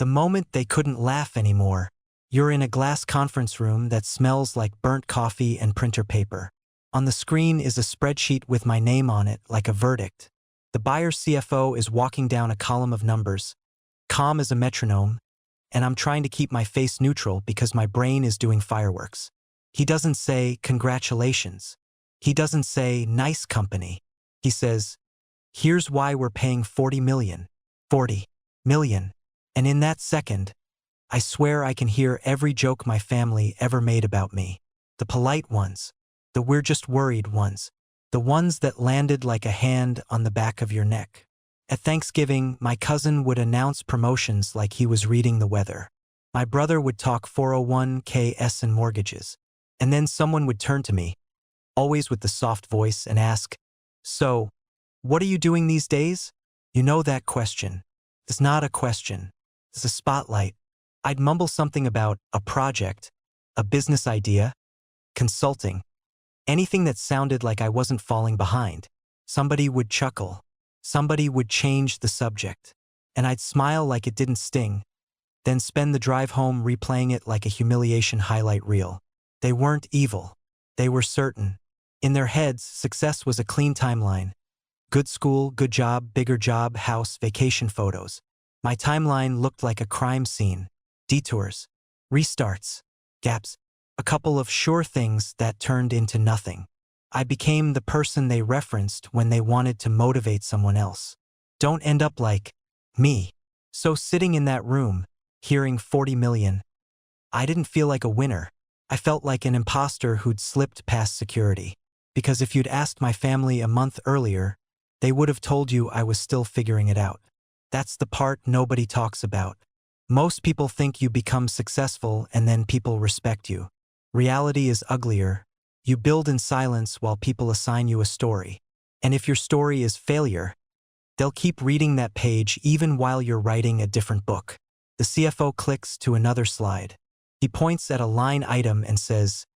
The moment they couldn't laugh anymore. You're in a glass conference room that smells like burnt coffee and printer paper. On the screen is a spreadsheet with my name on it, like a verdict. The buyer's CFO is walking down a column of numbers, calm as a metronome, and I'm trying to keep my face neutral because my brain is doing fireworks. He doesn't say, "Congratulations." He doesn't say, "Nice company." He says, "Here's why we're paying 40 million. 40 million. And in that second, I swear I can hear every joke my family ever made about me. The polite ones. The "we're just worried" ones. The ones that landed like a hand on the back of your neck. At Thanksgiving, my cousin would announce promotions like he was reading the weather. My brother would talk 401(k)s and mortgages. And then someone would turn to me, always with the soft voice, and ask, "So, what are you doing these days?" You know that question. It's not a question. It's a spotlight. I'd mumble something about a project, a business idea, consulting. Anything that sounded like I wasn't falling behind. Somebody would chuckle. Somebody would change the subject. And I'd smile like it didn't sting, then spend the drive home replaying it like a humiliation highlight reel. They weren't evil. They were certain. In their heads, success was a clean timeline. Good school, good job, bigger job, house, vacation photos. My timeline looked like a crime scene. Detours, restarts, gaps, a couple of sure things that turned into nothing. I became the person they referenced when they wanted to motivate someone else. Don't end up like me. So sitting in that room, hearing 40 million, I didn't feel like a winner. I felt like an imposter who'd slipped past security. Because if you'd asked my family a month earlier, they would have told you I was still figuring it out. That's the part nobody talks about. Most people think you become successful and then people respect you. Reality is uglier. You build in silence while people assign you a story. And if your story is failure, they'll keep reading that page even while you're writing a different book. The CFO clicks to another slide. He points at a line item and says,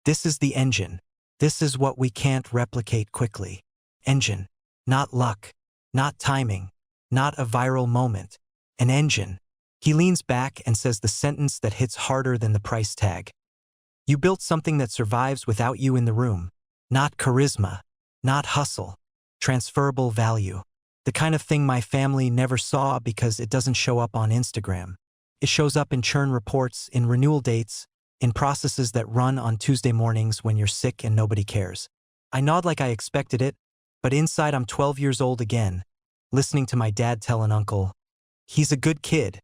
"This is the engine. This is what we can't replicate quickly." Engine. Not luck. Not timing. Not a viral moment. An engine. He leans back and says the sentence that hits harder than the price tag. You built something that survives without you in the room. Not charisma. Not hustle. Transferable value. The kind of thing my family never saw because it doesn't show up on Instagram. It shows up in churn reports, in renewal dates, in processes that run on Tuesday mornings when you're sick and nobody cares. I nod like I expected it, but inside I'm 12 years old again, listening to my dad tell an uncle, "He's a good kid,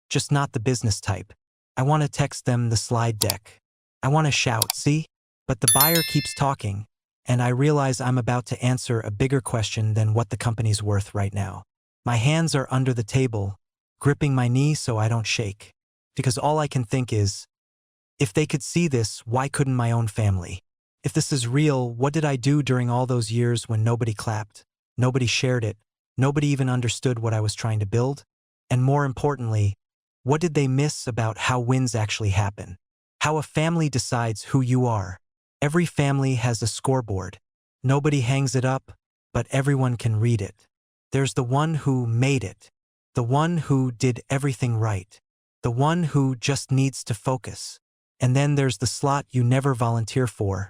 just not the business type." I want to text them the slide deck. I want to shout, "See?" But the buyer keeps talking, and I realize I'm about to answer a bigger question than what the company's worth right now. My hands are under the table, gripping my knee so I don't shake. Because all I can think is, if they could see this, why couldn't my own family? If this is real, what did I do during all those years when nobody clapped, nobody shared it, nobody even understood what I was trying to build? And more importantly, what did they miss about how wins actually happen? How a family decides who you are. Every family has a scoreboard. Nobody hangs it up, but everyone can read it. There's the one who made it. The one who did everything right. The one who just needs to focus. And then there's the slot you never volunteer for.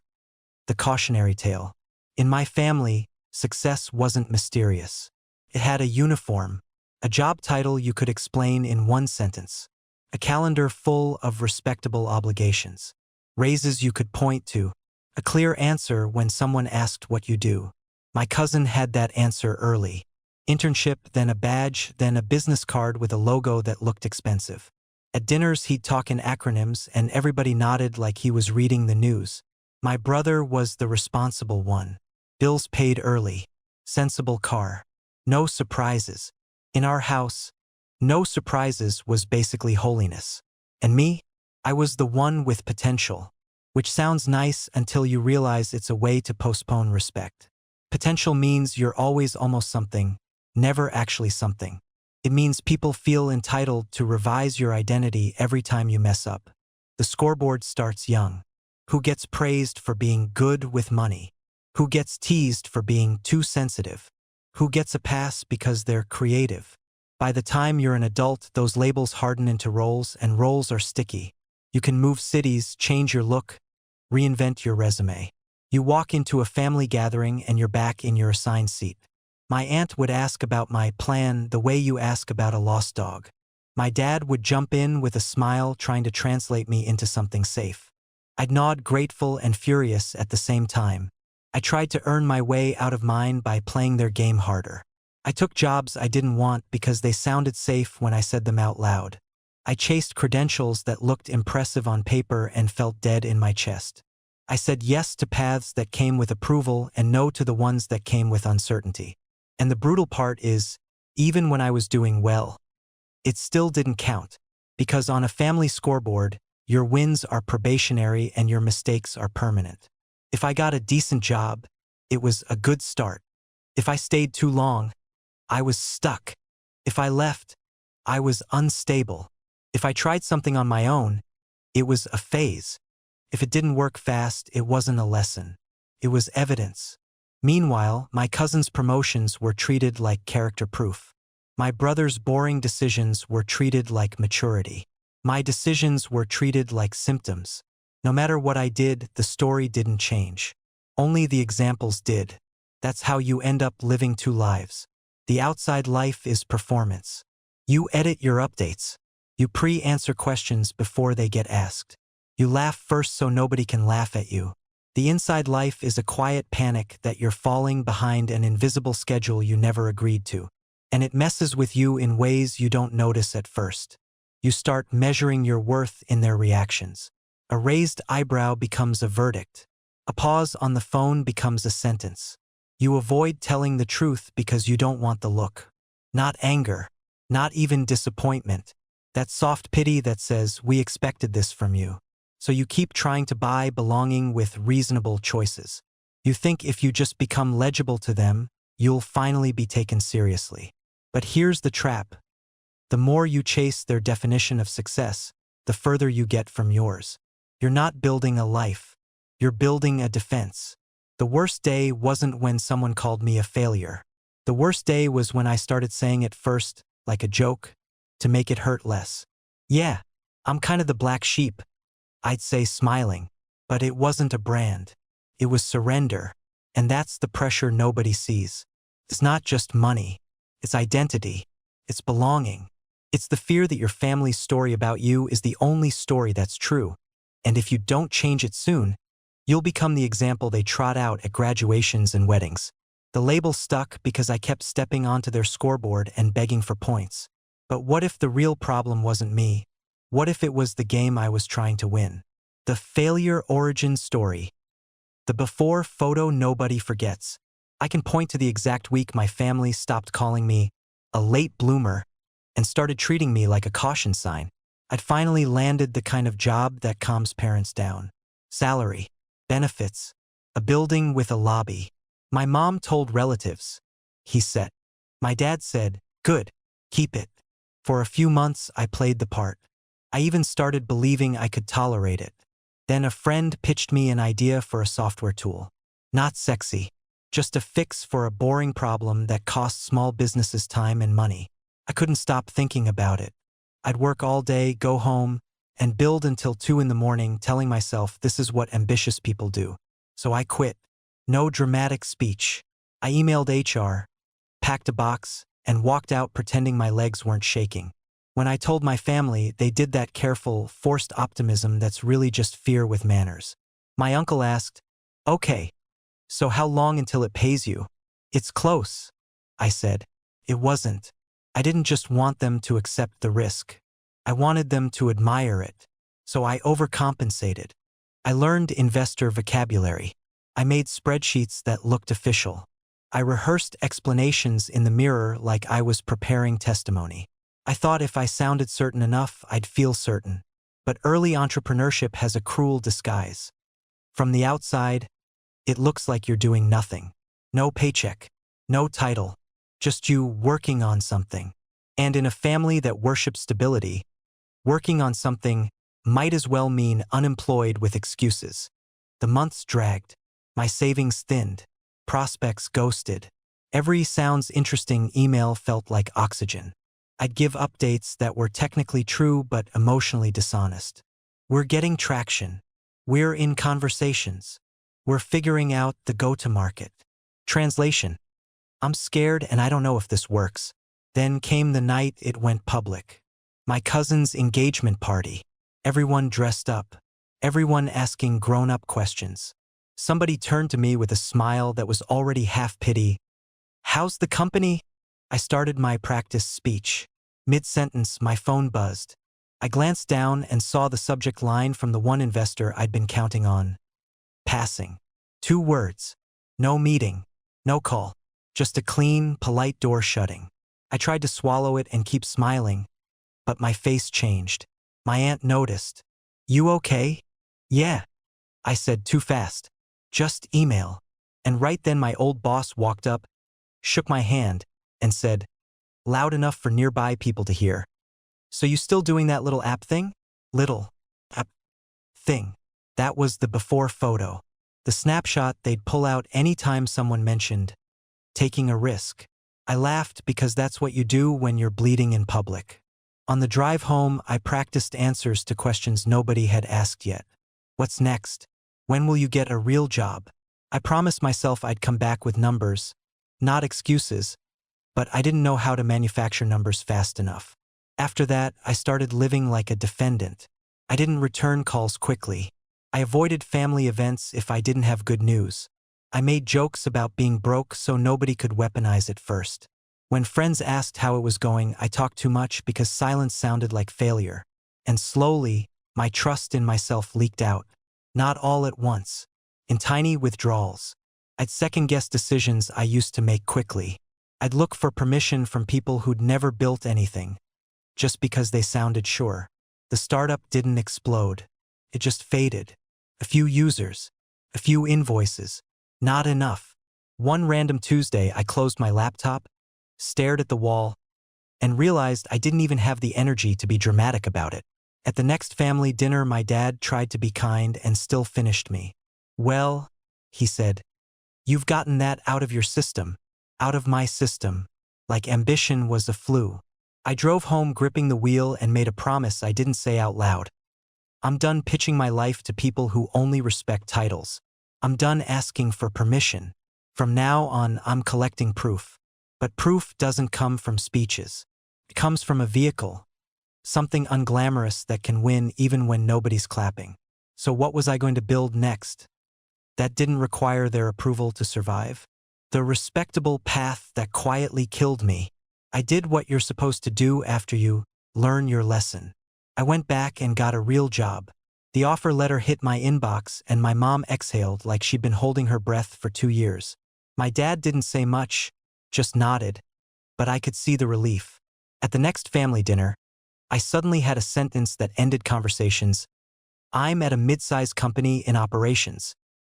The cautionary tale. In my family, success wasn't mysterious. It had a uniform, a job title you could explain in one sentence, a calendar full of respectable obligations, raises you could point to, a clear answer when someone asked what you do. My cousin had that answer early. Internship, then a badge, then a business card with a logo that looked expensive. At dinners, he'd talk in acronyms and everybody nodded like he was reading the news. My brother was the responsible one. Bills paid early. Sensible car. No surprises. In our house, no surprises was basically holiness. And me? I was the one with potential. Which sounds nice until you realize it's a way to postpone respect. Potential means you're always almost something, never actually something. It means people feel entitled to revise your identity every time you mess up. The scoreboard starts young. Who gets praised for being good with money? Who gets teased for being too sensitive? Who gets a pass because they're creative? By the time you're an adult, those labels harden into roles, and roles are sticky. You can move cities, change your look, reinvent your resume. You walk into a family gathering and you're back in your assigned seat. My aunt would ask about my plan the way you ask about a lost dog. My dad would jump in with a smile, trying to translate me into something safe. I'd nod, grateful and furious at the same time. I tried to earn my way out of mine by playing their game harder. I took jobs I didn't want because they sounded safe when I said them out loud. I chased credentials that looked impressive on paper and felt dead in my chest. I said yes to paths that came with approval and no to the ones that came with uncertainty. And the brutal part is, even when I was doing well, it still didn't count. Because on a family scoreboard, your wins are probationary and your mistakes are permanent. If I got a decent job, it was a good start. If I stayed too long, I was stuck. If I left, I was unstable. If I tried something on my own, it was a phase. If it didn't work fast, it wasn't a lesson. It was evidence. Meanwhile, my cousin's promotions were treated like character proof. My brother's boring decisions were treated like maturity. My decisions were treated like symptoms. No matter what I did, the story didn't change. Only the examples did. That's how you end up living two lives. The outside life is performance. You edit your updates. You pre-answer questions before they get asked. You laugh first so nobody can laugh at you. The inside life is a quiet panic that you're falling behind an invisible schedule you never agreed to. And it messes with you in ways you don't notice at first. You start measuring your worth in their reactions. A raised eyebrow becomes a verdict. A pause on the phone becomes a sentence. You avoid telling the truth because you don't want the look. Not anger, not even disappointment. That soft pity that says, "We expected this from you." So you keep trying to buy belonging with reasonable choices. You think if you just become legible to them, you'll finally be taken seriously. But here's the trap. The more you chase their definition of success, the further you get from yours. You're not building a life. You're building a defense. The worst day wasn't when someone called me a failure. The worst day was when I started saying it first, like a joke, to make it hurt less. Yeah, I'm kind of the black sheep, I'd say, smiling. But it wasn't a brand. It was surrender. And that's the pressure nobody sees. It's not just money. It's identity. It's belonging. It's the fear that your family's story about you is the only story that's true. And if you don't change it soon, you'll become the example they trot out at graduations and weddings. The label stuck because I kept stepping onto their scoreboard and begging for points. But what if the real problem wasn't me? What if it was the game I was trying to win? The failure origin story. The before photo nobody forgets. I can point to the exact week my family stopped calling me a late bloomer and started treating me like a caution sign. I'd finally landed the kind of job that calms parents down. Salary, benefits, a building with a lobby. My mom told relatives. He said. My dad said, "Good, keep it." For a few months, I played the part. I even started believing I could tolerate it. Then a friend pitched me an idea for a software tool. Not sexy, just a fix for a boring problem that cost small businesses time and money. I couldn't stop thinking about it. I'd work all day, go home, and build until 2 in the morning, telling myself this is what ambitious people do. So I quit. No dramatic speech. I emailed HR, packed a box, and walked out pretending my legs weren't shaking. When I told my family, they did that careful, forced optimism that's really just fear with manners. My uncle asked, "Okay, so how long until it pays you?" "It's close," I said. It wasn't. I didn't just want them to accept the risk. I wanted them to admire it. So I overcompensated. I learned investor vocabulary. I made spreadsheets that looked official. I rehearsed explanations in the mirror like I was preparing testimony. I thought if I sounded certain enough, I'd feel certain. But early entrepreneurship has a cruel disguise. From the outside, it looks like you're doing nothing. No paycheck, no title, just you working on something. And in a family that worships stability, working on something might as well mean unemployed with excuses. The months dragged. My savings thinned. Prospects ghosted. Every sounds interesting email felt like oxygen. I'd give updates that were technically true but emotionally dishonest. We're getting traction. We're in conversations. We're figuring out the go-to-market. Translation: I'm scared and I don't know if this works. Then came the night it went public. My cousin's engagement party. Everyone dressed up. Everyone asking grown-up questions. Somebody turned to me with a smile that was already half pity. "How's the company?" I started my practice speech. Mid-sentence, my phone buzzed. I glanced down and saw the subject line from the one investor I'd been counting on. Passing. 2 words. No meeting. No call. Just a clean, polite door shutting. I tried to swallow it and keep smiling, but my face changed. My aunt noticed. "You okay?" "Yeah," I said too fast. "Just email." And right then my old boss walked up, shook my hand, and said, loud enough for nearby people to hear, "So you still doing that little app thing?" Little app thing. That was the before photo. The snapshot they'd pull out anytime someone mentioned taking a risk. I laughed because that's what you do when you're bleeding in public. On the drive home, I practiced answers to questions nobody had asked yet. What's next? When will you get a real job? I promised myself I'd come back with numbers, not excuses, but I didn't know how to manufacture numbers fast enough. After that, I started living like a defendant. I didn't return calls quickly. I avoided family events if I didn't have good news. I made jokes about being broke so nobody could weaponize it first. When friends asked how it was going, I talked too much because silence sounded like failure. And slowly, my trust in myself leaked out. Not all at once. In tiny withdrawals. I'd second-guess decisions I used to make quickly. I'd look for permission from people who'd never built anything, just because they sounded sure. The startup didn't explode. It just faded. A few users. A few invoices. Not enough. One random Tuesday, I closed my laptop, stared at the wall, and realized I didn't even have the energy to be dramatic about it. At the next family dinner, my dad tried to be kind and still finished me. "Well," he said, "you've gotten that out of your system, out of my system, like ambition was a flu." I drove home gripping the wheel and made a promise I didn't say out loud. I'm done pitching my life to people who only respect titles. I'm done asking for permission. From now on, I'm collecting proof. But proof doesn't come from speeches. It comes from a vehicle. Something unglamorous that can win even when nobody's clapping. So what was I going to build next? That didn't require their approval to survive? The respectable path that quietly killed me. I did what you're supposed to do after you learn your lesson. I went back and got a real job. The offer letter hit my inbox and my mom exhaled like she'd been holding her breath for 2 years. My dad didn't say much, just nodded, but I could see the relief. At the next family dinner, I suddenly had a sentence that ended conversations. "I'm at a mid-sized company in operations."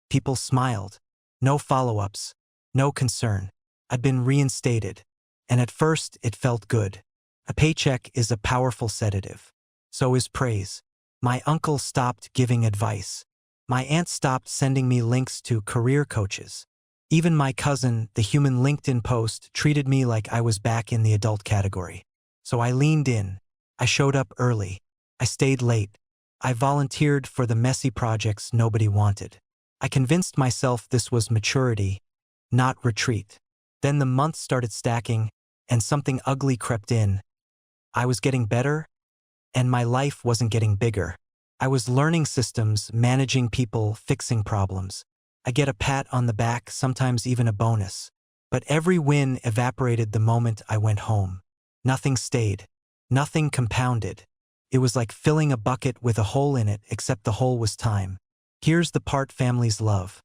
People smiled. No follow-ups. No concern. I'd been reinstated. And at first, it felt good. A paycheck is a powerful sedative. So is praise. My uncle stopped giving advice. My aunt stopped sending me links to career coaches. Even my cousin, the human LinkedIn post, treated me like I was back in the adult category. So I leaned in. I showed up early. I stayed late. I volunteered for the messy projects nobody wanted. I convinced myself this was maturity, not retreat. Then the months started stacking, and something ugly crept in. I was getting better, and my life wasn't getting bigger. I was learning systems, managing people, fixing problems. I get a pat on the back, sometimes even a bonus. But every win evaporated the moment I went home. Nothing stayed. Nothing compounded. It was like filling a bucket with a hole in it, except the hole was time. Here's the part families love.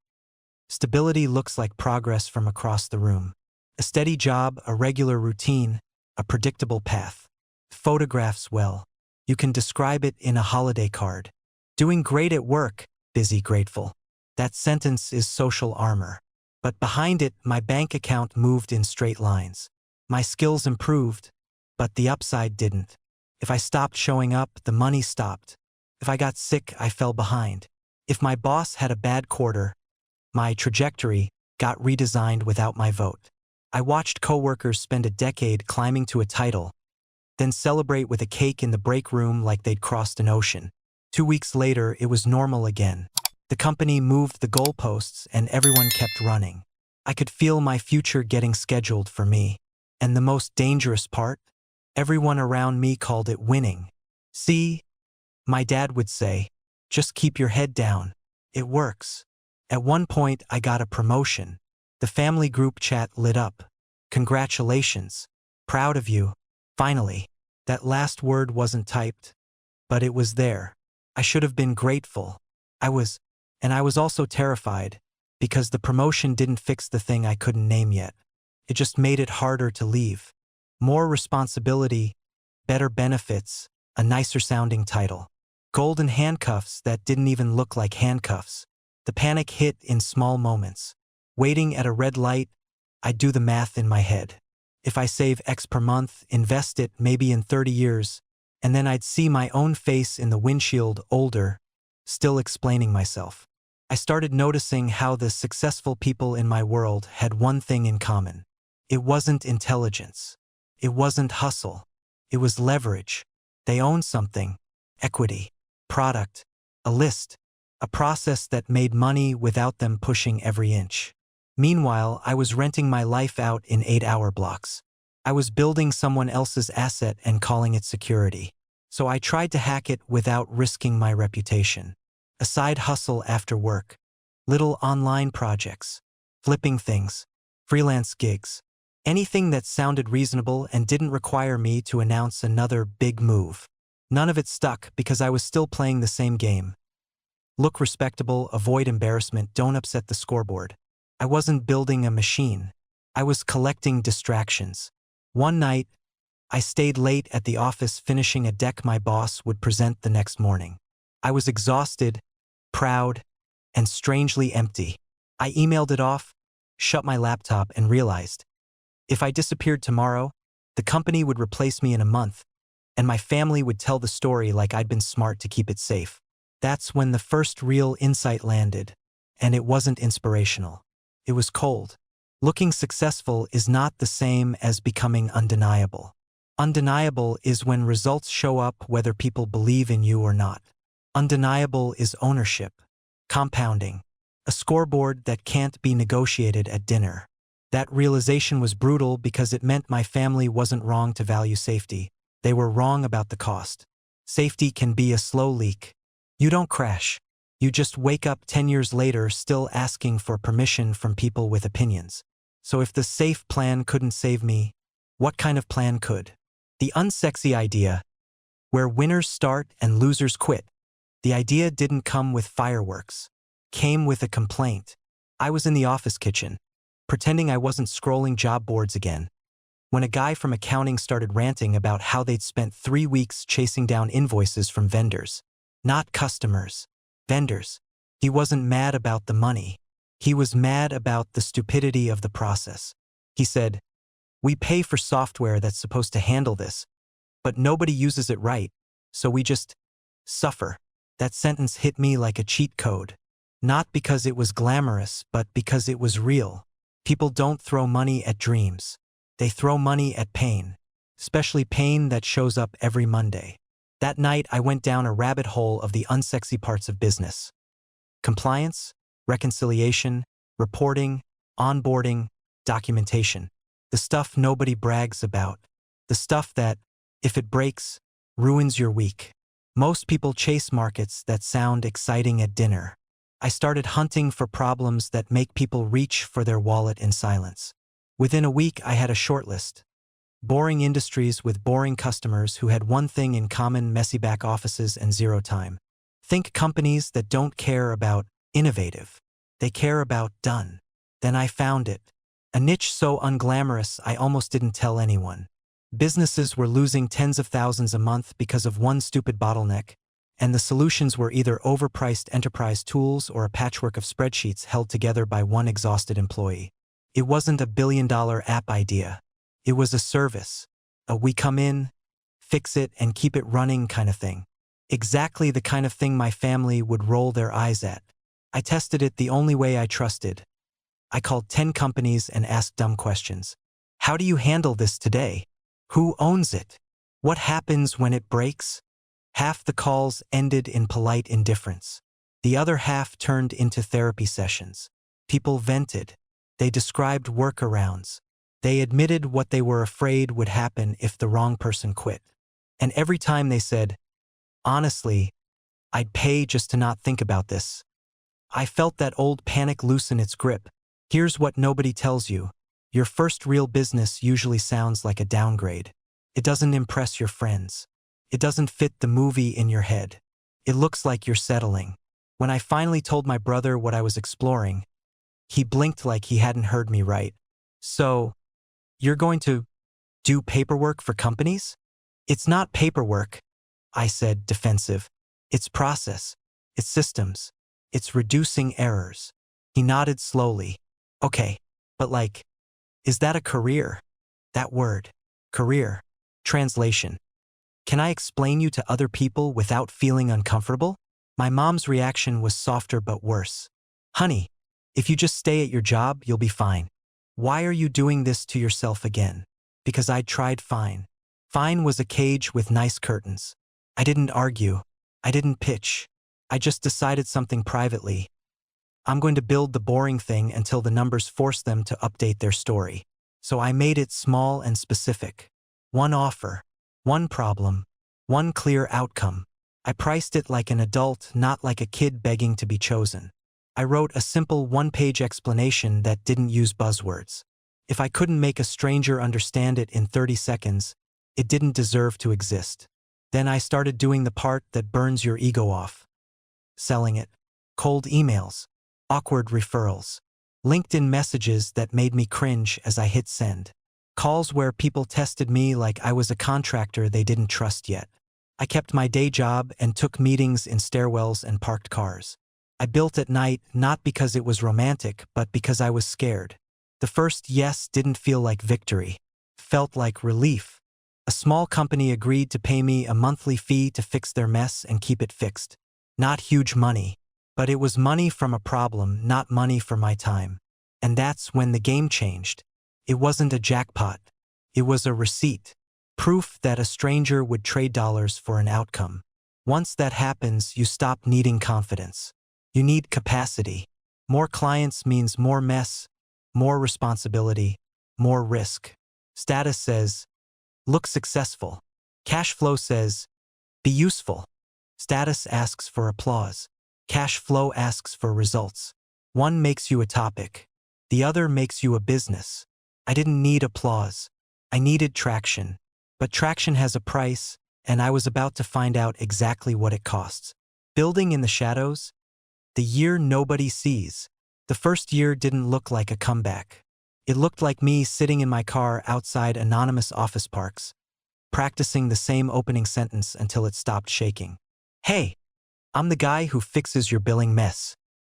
Stability looks like progress from across the room. A steady job, a regular routine, a predictable path. Photographs well. You can describe it in a holiday card. Doing great at work, busy, grateful. That sentence is social armor. But behind it, my bank account moved in straight lines. My skills improved, but the upside didn't. If I stopped showing up, the money stopped. If I got sick, I fell behind. If my boss had a bad quarter, my trajectory got redesigned without my vote. I watched coworkers spend a decade climbing to a title then celebrate with a cake in the break room like they'd crossed an ocean. 2 weeks later, it was normal again. The company moved the goalposts and everyone kept running. I could feel my future getting scheduled for me. And the most dangerous part? Everyone around me called it winning. See, my dad would say, just keep your head down. It works. At one point, I got a promotion. The family group chat lit up. Congratulations. Proud of you. Finally. That last word wasn't typed, but it was there. I should have been grateful. I was also terrified, because the promotion didn't fix the thing I couldn't name yet. It just made it harder to leave. More responsibility, better benefits, a nicer sounding title. Golden handcuffs that didn't even look like handcuffs. The panic hit in small moments. Waiting at a red light, I'd do the math in my head. If I save X per month, invest it maybe in 30 years, and then I'd see my own face in the windshield older, still explaining myself. I started noticing how the successful people in my world had one thing in common. It wasn't intelligence. It wasn't hustle. It was leverage. They owned something. Equity. Product. A list. A process that made money without them pushing every inch. Meanwhile, I was renting my life out in 8-hour blocks. I was building someone else's asset and calling it security. So I tried to hack it without risking my reputation. A side hustle after work. Little online projects. Flipping things. Freelance gigs. Anything that sounded reasonable and didn't require me to announce another big move. None of it stuck because I was still playing the same game. Look respectable, avoid embarrassment, don't upset the scoreboard. I wasn't building a machine. I was collecting distractions. One night, I stayed late at the office finishing a deck my boss would present the next morning. I was exhausted, proud, and strangely empty. I emailed it off, shut my laptop, and realized, if I disappeared tomorrow, the company would replace me in a month, and my family would tell the story like I'd been smart to keep it safe. That's when the first real insight landed, and it wasn't inspirational. It was cold. Looking successful is not the same as becoming undeniable. Undeniable is when results show up whether people believe in you or not. Undeniable is ownership, compounding, a scoreboard that can't be negotiated at dinner. That realization was brutal because it meant my family wasn't wrong to value safety. They were wrong about the cost. Safety can be a slow leak. You don't crash. You just wake up 10 years later still asking for permission from people with opinions. So if the safe plan couldn't save me, what kind of plan could? The unsexy idea, where winners start and losers quit. The idea didn't come with fireworks. Came with a complaint. I was in the office kitchen, pretending I wasn't scrolling job boards again, when a guy from accounting started ranting about how they'd spent 3 weeks chasing down invoices from vendors. Not customers. Vendors. He wasn't mad about the money. He was mad about the stupidity of the process. He said, "We pay for software that's supposed to handle this, but nobody uses it right, so we just suffer." That sentence hit me like a cheat code. Not because it was glamorous, but because it was real. People don't throw money at dreams. They throw money at pain, especially pain that shows up every Monday. That night, I went down a rabbit hole of the unsexy parts of business. Compliance, reconciliation, reporting, onboarding, documentation. The stuff nobody brags about. The stuff that, if it breaks, ruins your week. Most people chase markets that sound exciting at dinner. I started hunting for problems that make people reach for their wallet in silence. Within a week, I had a short list. Boring industries with boring customers who had one thing in common: messy back offices and zero time. Think companies that don't care about innovative. They care about done. Then I found it. A niche so unglamorous I almost didn't tell anyone. Businesses were losing tens of thousands a month because of one stupid bottleneck, and the solutions were either overpriced enterprise tools or a patchwork of spreadsheets held together by one exhausted employee. It wasn't a billion-dollar app idea. It was a service. A we come in, fix it, and keep it running kind of thing. Exactly the kind of thing my family would roll their eyes at. I tested it the only way I trusted. I called 10 companies and asked dumb questions. How do you handle this today? Who owns it? What happens when it breaks? Half the calls ended in polite indifference. The other half turned into therapy sessions. People vented. They described workarounds. They admitted what they were afraid would happen if the wrong person quit. And every time they said, honestly, I'd pay just to not think about this. I felt that old panic loosen its grip. Here's what nobody tells you. Your first real business usually sounds like a downgrade. It doesn't impress your friends. It doesn't fit the movie in your head. It looks like you're settling. When I finally told my brother what I was exploring, he blinked like he hadn't heard me right. So, you're going to do paperwork for companies? It's not paperwork, I said, defensive. It's process. It's systems. It's reducing errors. He nodded slowly. Okay, but is that a career? That word, career. Translation. Can I explain you to other people without feeling uncomfortable? My mom's reaction was softer but worse. Honey, if you just stay at your job, you'll be fine. Why are you doing this to yourself again? Because I'd tried fine. Fine was a cage with nice curtains. I didn't argue. I didn't pitch. I just decided something privately. I'm going to build the boring thing until the numbers force them to update their story. So I made it small and specific. One offer. One problem. One clear outcome. I priced it like an adult, not like a kid begging to be chosen. I wrote a simple one-page explanation that didn't use buzzwords. If I couldn't make a stranger understand it in 30 seconds, it didn't deserve to exist. Then I started doing the part that burns your ego off. Selling it. Cold emails. Awkward referrals. LinkedIn messages that made me cringe as I hit send. Calls where people tested me like I was a contractor they didn't trust yet. I kept my day job and took meetings in stairwells and parked cars. I built at night not because it was romantic, but because I was scared. The first yes didn't feel like victory. Felt like relief. A small company agreed to pay me a monthly fee to fix their mess and keep it fixed. Not huge money, but it was money from a problem, not money for my time. And that's when the game changed. It wasn't a jackpot. It was a receipt. Proof that a stranger would trade dollars for an outcome. Once that happens, you stop needing confidence. You need capacity. More clients means more mess, more responsibility, more risk. Status says, look successful. Cash flow says, be useful. Status asks for applause. Cash flow asks for results. One makes you a topic. The other makes you a business. I didn't need applause. I needed traction. But traction has a price, and I was about to find out exactly what it costs. Building in the shadows? The year nobody sees. The first year didn't look like a comeback. It looked like me sitting in my car outside anonymous office parks, practicing the same opening sentence until it stopped shaking. Hey, I'm the guy who fixes your billing mess.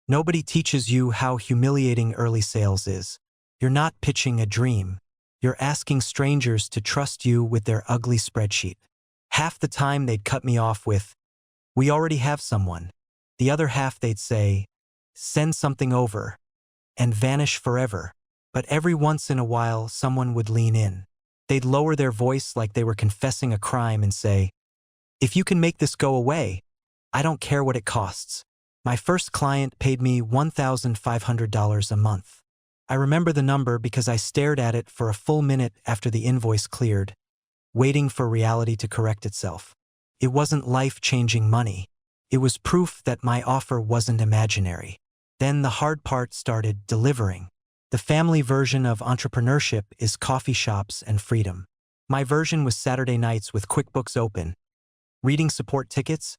Nobody teaches you how humiliating early sales is. You're not pitching a dream. You're asking strangers to trust you with their ugly spreadsheet. Half the time they'd cut me off with, we already have someone. The other half they'd say, send something over, and vanish forever. But every once in a while someone would lean in. They'd lower their voice like they were confessing a crime and say, if you can make this go away, I don't care what it costs. My first client paid me $1,500 a month. I remember the number because I stared at it for a full minute after the invoice cleared, waiting for reality to correct itself. It wasn't life-changing money. It was proof that my offer wasn't imaginary. Then the hard part started, delivering. The family version of entrepreneurship is coffee shops and freedom. My version was Saturday nights with QuickBooks open, reading support tickets,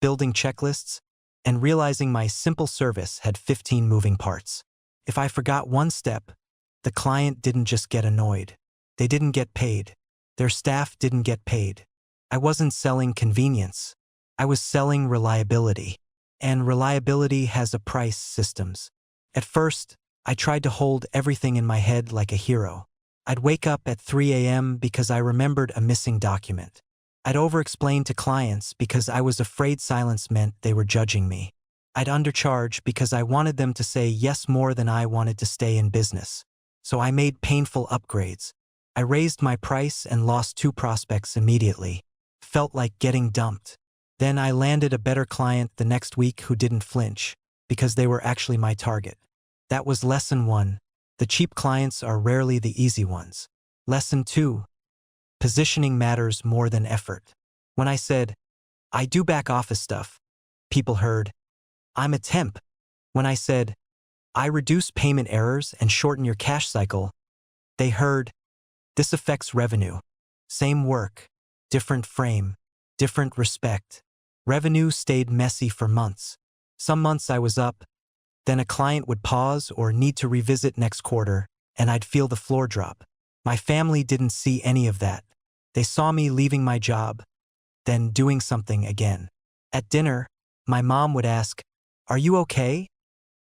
building checklists, and realizing my simple service had 15 moving parts. If I forgot one step, the client didn't just get annoyed. They didn't get paid. Their staff didn't get paid. I wasn't selling convenience. I was selling reliability. And reliability has a price, systems. At first, I tried to hold everything in my head like a hero. I'd wake up at 3 a.m. because I remembered a missing document. I'd over-explain to clients because I was afraid silence meant they were judging me. I'd undercharge because I wanted them to say yes more than I wanted to stay in business. So I made painful upgrades. I raised my price and lost 2 prospects immediately. Felt like getting dumped. Then I landed a better client the next week who didn't flinch, because they were actually my target. That was lesson 1. The cheap clients are rarely the easy ones. Lesson 2. Positioning matters more than effort. When I said, I do back office stuff, people heard, I'm a temp. When I said, I reduce payment errors and shorten your cash cycle, they heard, this affects revenue. Same work, different frame, different respect. Revenue stayed messy for months. Some months I was up, then a client would pause or need to revisit next quarter, and I'd feel the floor drop. My family didn't see any of that. They saw me leaving my job, then doing something again. At dinner, my mom would ask, are you okay?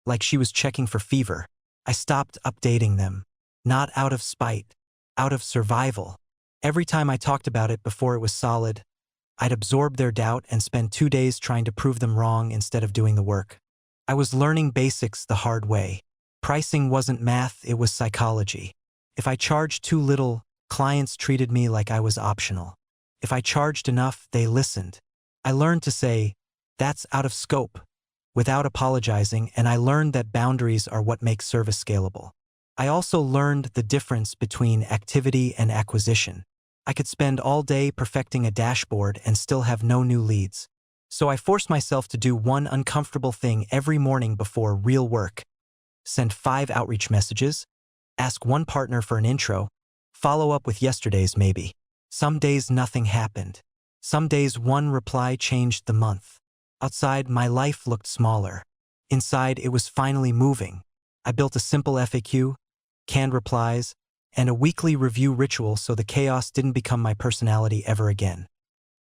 Like she was checking for fever. I stopped updating them. Not out of spite, out of survival. Every time I talked about it before it was solid, I'd absorb their doubt and spend 2 days trying to prove them wrong instead of doing the work. I was learning basics the hard way. Pricing wasn't math, it was psychology. If I charged too little, clients treated me like I was optional. If I charged enough, they listened. I learned to say, that's out of scope, without apologizing, and I learned that boundaries are what make service scalable. I also learned the difference between activity and acquisition. I could spend all day perfecting a dashboard and still have no new leads. So I forced myself to do one uncomfortable thing every morning before real work. Send 5 outreach messages, ask one partner for an intro, follow up with yesterday's maybe. Some days nothing happened. Some days one reply changed the month. Outside, my life looked smaller. Inside, it was finally moving. I built a simple FAQ, canned replies, and a weekly review ritual so the chaos didn't become my personality ever again.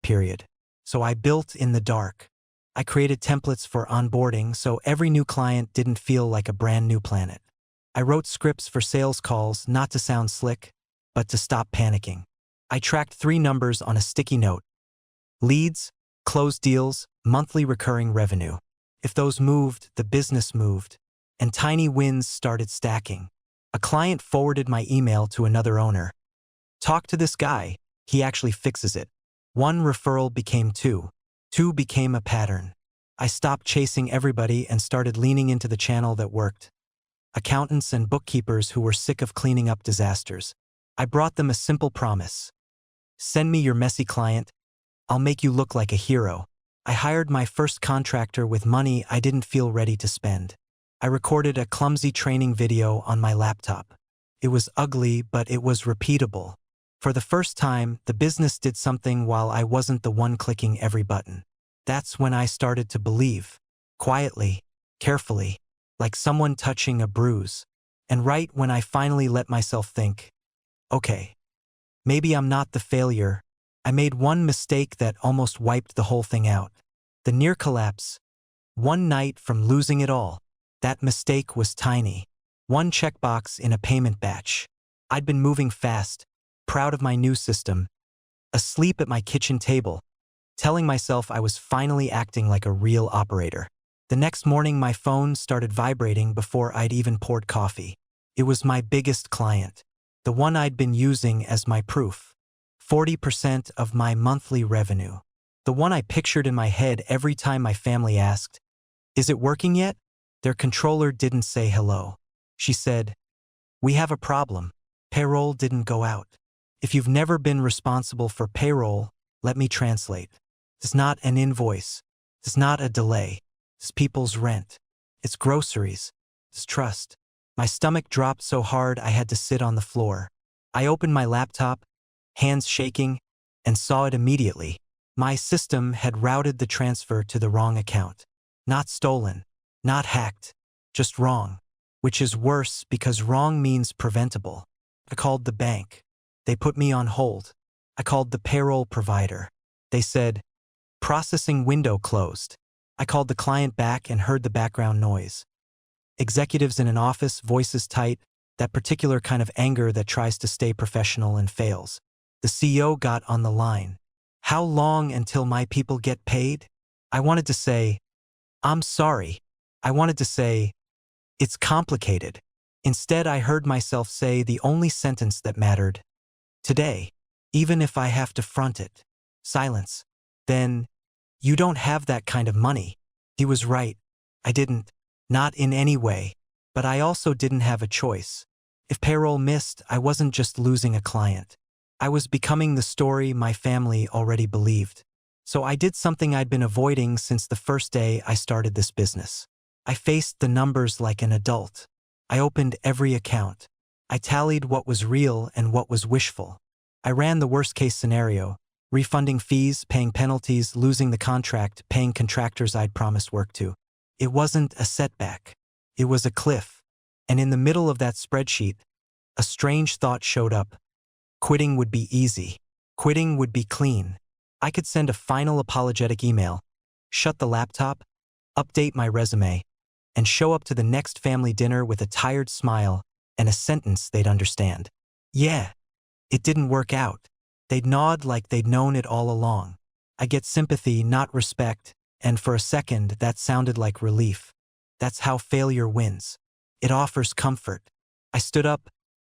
Period. So I built in the dark. I created templates for onboarding so every new client didn't feel like a brand new planet. I wrote scripts for sales calls not to sound slick, but to stop panicking. I tracked 3 numbers on a sticky note: leads, closed deals, monthly recurring revenue. If those moved, the business moved, and tiny wins started stacking. A client forwarded my email to another owner. Talk to this guy, he actually fixes it. 1 referral became 2. 2 became a pattern. I stopped chasing everybody and started leaning into the channel that worked. Accountants and bookkeepers who were sick of cleaning up disasters. I brought them a simple promise. Send me your messy client. I'll make you look like a hero. I hired my first contractor with money I didn't feel ready to spend. I recorded a clumsy training video on my laptop. It was ugly, but it was repeatable. For the first time, the business did something while I wasn't the one clicking every button. That's when I started to believe. Quietly, carefully, like someone touching a bruise. And right when I finally let myself think, okay, maybe I'm not the failure, I made one mistake that almost wiped the whole thing out. The near collapse. One night from losing it all. That mistake was tiny. 1 checkbox in a payment batch. I'd been moving fast, proud of my new system, asleep at my kitchen table, telling myself I was finally acting like a real operator. The next morning my phone started vibrating before I'd even poured coffee. It was my biggest client, the one I'd been using as my proof. 40% of my monthly revenue. The one I pictured in my head every time my family asked, is it working yet? Their controller didn't say hello. She said, we have a problem. Payroll didn't go out. If you've never been responsible for payroll, let me translate. It's not an invoice. It's not a delay. It's people's rent. It's groceries. It's trust. My stomach dropped so hard I had to sit on the floor. I opened my laptop, hands shaking, and saw it immediately. My system had routed the transfer to the wrong account. Not stolen, not hacked, just wrong. Which is worse because wrong means preventable. I called the bank. They put me on hold. I called the payroll provider. They said, processing window closed. I called the client back and heard the background noise. Executives in an office, voices tight, that particular kind of anger that tries to stay professional and fails. The CEO got on the line. How long until my people get paid? I wanted to say, I'm sorry. I wanted to say, it's complicated. Instead, I heard myself say the only sentence that mattered. Today, even if I have to front it. Silence. Then, you don't have that kind of money. He was right. I didn't. Not in any way. But I also didn't have a choice. If payroll missed, I wasn't just losing a client. I was becoming the story my family already believed. So I did something I'd been avoiding since the first day I started this business. I faced the numbers like an adult. I opened every account. I tallied what was real and what was wishful. I ran the worst-case scenario, refunding fees, paying penalties, losing the contract, paying contractors I'd promised work to. It wasn't a setback. It was a cliff. And in the middle of that spreadsheet, a strange thought showed up. Quitting would be easy. Quitting would be clean. I could send a final apologetic email, shut the laptop, update my resume, and show up to the next family dinner with a tired smile and a sentence they'd understand. Yeah, it didn't work out. They'd nod like they'd known it all along. I get sympathy, not respect, and for a second that sounded like relief. That's how failure wins. It offers comfort. I stood up,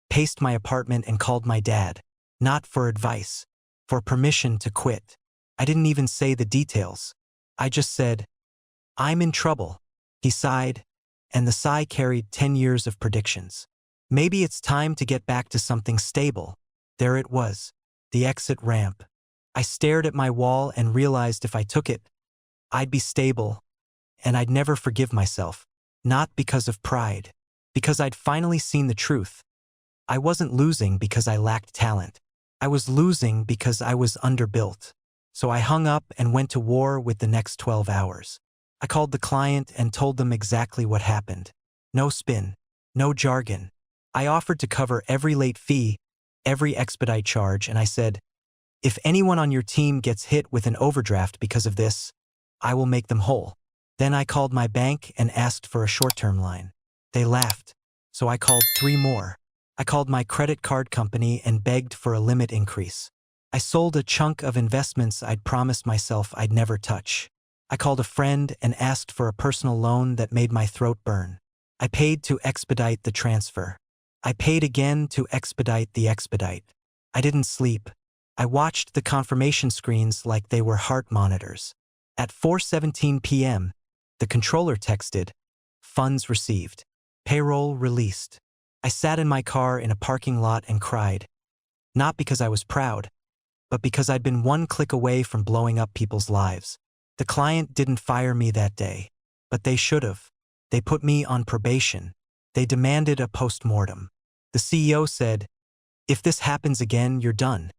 paced my apartment, and called my dad. Not for advice, for permission to quit. I didn't even say the details. I just said, "I'm in trouble." He sighed, and the sigh carried 10 years of predictions. Maybe it's time to get back to something stable. There it was, the exit ramp. I stared at my wall and realized if I took it, I'd be stable, and I'd never forgive myself. Not because of pride, because I'd finally seen the truth. I wasn't losing because I lacked talent. I was losing because I was underbuilt. So I hung up and went to war with the next 12 hours. I called the client and told them exactly what happened. No spin, no jargon. I offered to cover every late fee, every expedite charge, and I said, if anyone on your team gets hit with an overdraft because of this, I will make them whole. Then I called my bank and asked for a short-term line. They laughed, so I called 3 more. I called my credit card company and begged for a limit increase. I sold a chunk of investments I'd promised myself I'd never touch. I called a friend and asked for a personal loan that made my throat burn. I paid to expedite the transfer. I paid again to expedite the expedite. I didn't sleep. I watched the confirmation screens like they were heart monitors. At 4:17 p.m., the controller texted, "Funds received. Payroll released." I sat in my car in a parking lot and cried. Not because I was proud, but because I'd been one click away from blowing up people's lives. The client didn't fire me that day, but they should have. They put me on probation. They demanded a post-mortem. The CEO said, "If this happens again, you're done."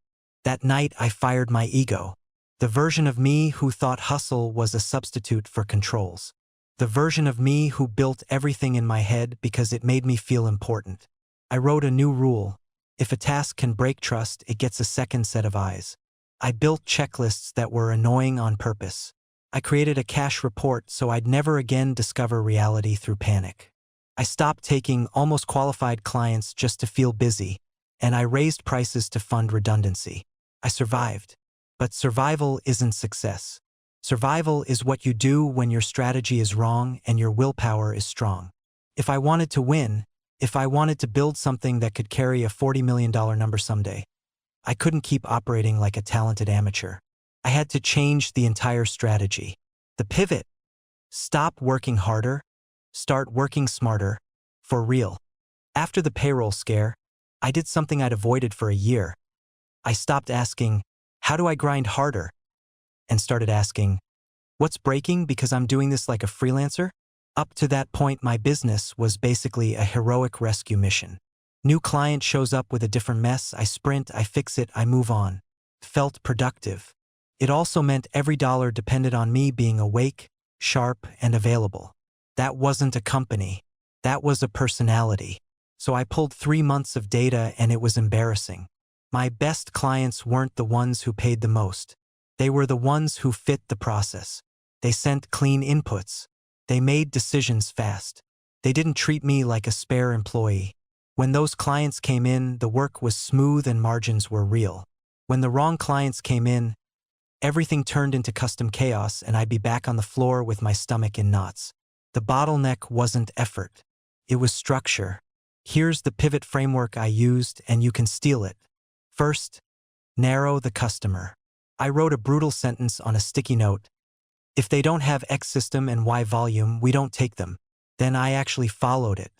That night, I fired my ego. The version of me who thought hustle was a substitute for controls. The version of me who built everything in my head because it made me feel important. I wrote a new rule. If a task can break trust, it gets a second set of eyes. I built checklists that were annoying on purpose. I created a cash report so I'd never again discover reality through panic. I stopped taking almost qualified clients just to feel busy, and I raised prices to fund redundancy. I survived. But survival isn't success. Survival is what you do when your strategy is wrong and your willpower is strong. If I wanted to win, if I wanted to build something that could carry a $40 million number someday, I couldn't keep operating like a talented amateur. I had to change the entire strategy. The pivot. Stop working harder. Start working smarter. For real. After the payroll scare, I did something I'd avoided for a year. I stopped asking, "How do I grind harder?" and started asking, "What's breaking because I'm doing this like a freelancer?" Up to that point, my business was basically a heroic rescue mission. New client shows up with a different mess, I sprint, I fix it, I move on. Felt productive. It also meant every dollar depended on me being awake, sharp, and available. That wasn't a company. That was a personality. So I pulled 3 months of data and it was embarrassing. My best clients weren't the ones who paid the most. They were the ones who fit the process. They sent clean inputs. They made decisions fast. They didn't treat me like a spare employee. When those clients came in, the work was smooth and margins were real. When the wrong clients came in, everything turned into custom chaos and I'd be back on the floor with my stomach in knots. The bottleneck wasn't effort. It was structure. Here's the pivot framework I used and you can steal it. First, narrow the customer. I wrote a brutal sentence on a sticky note. If they don't have X system and Y volume, we don't take them. Then I actually followed it.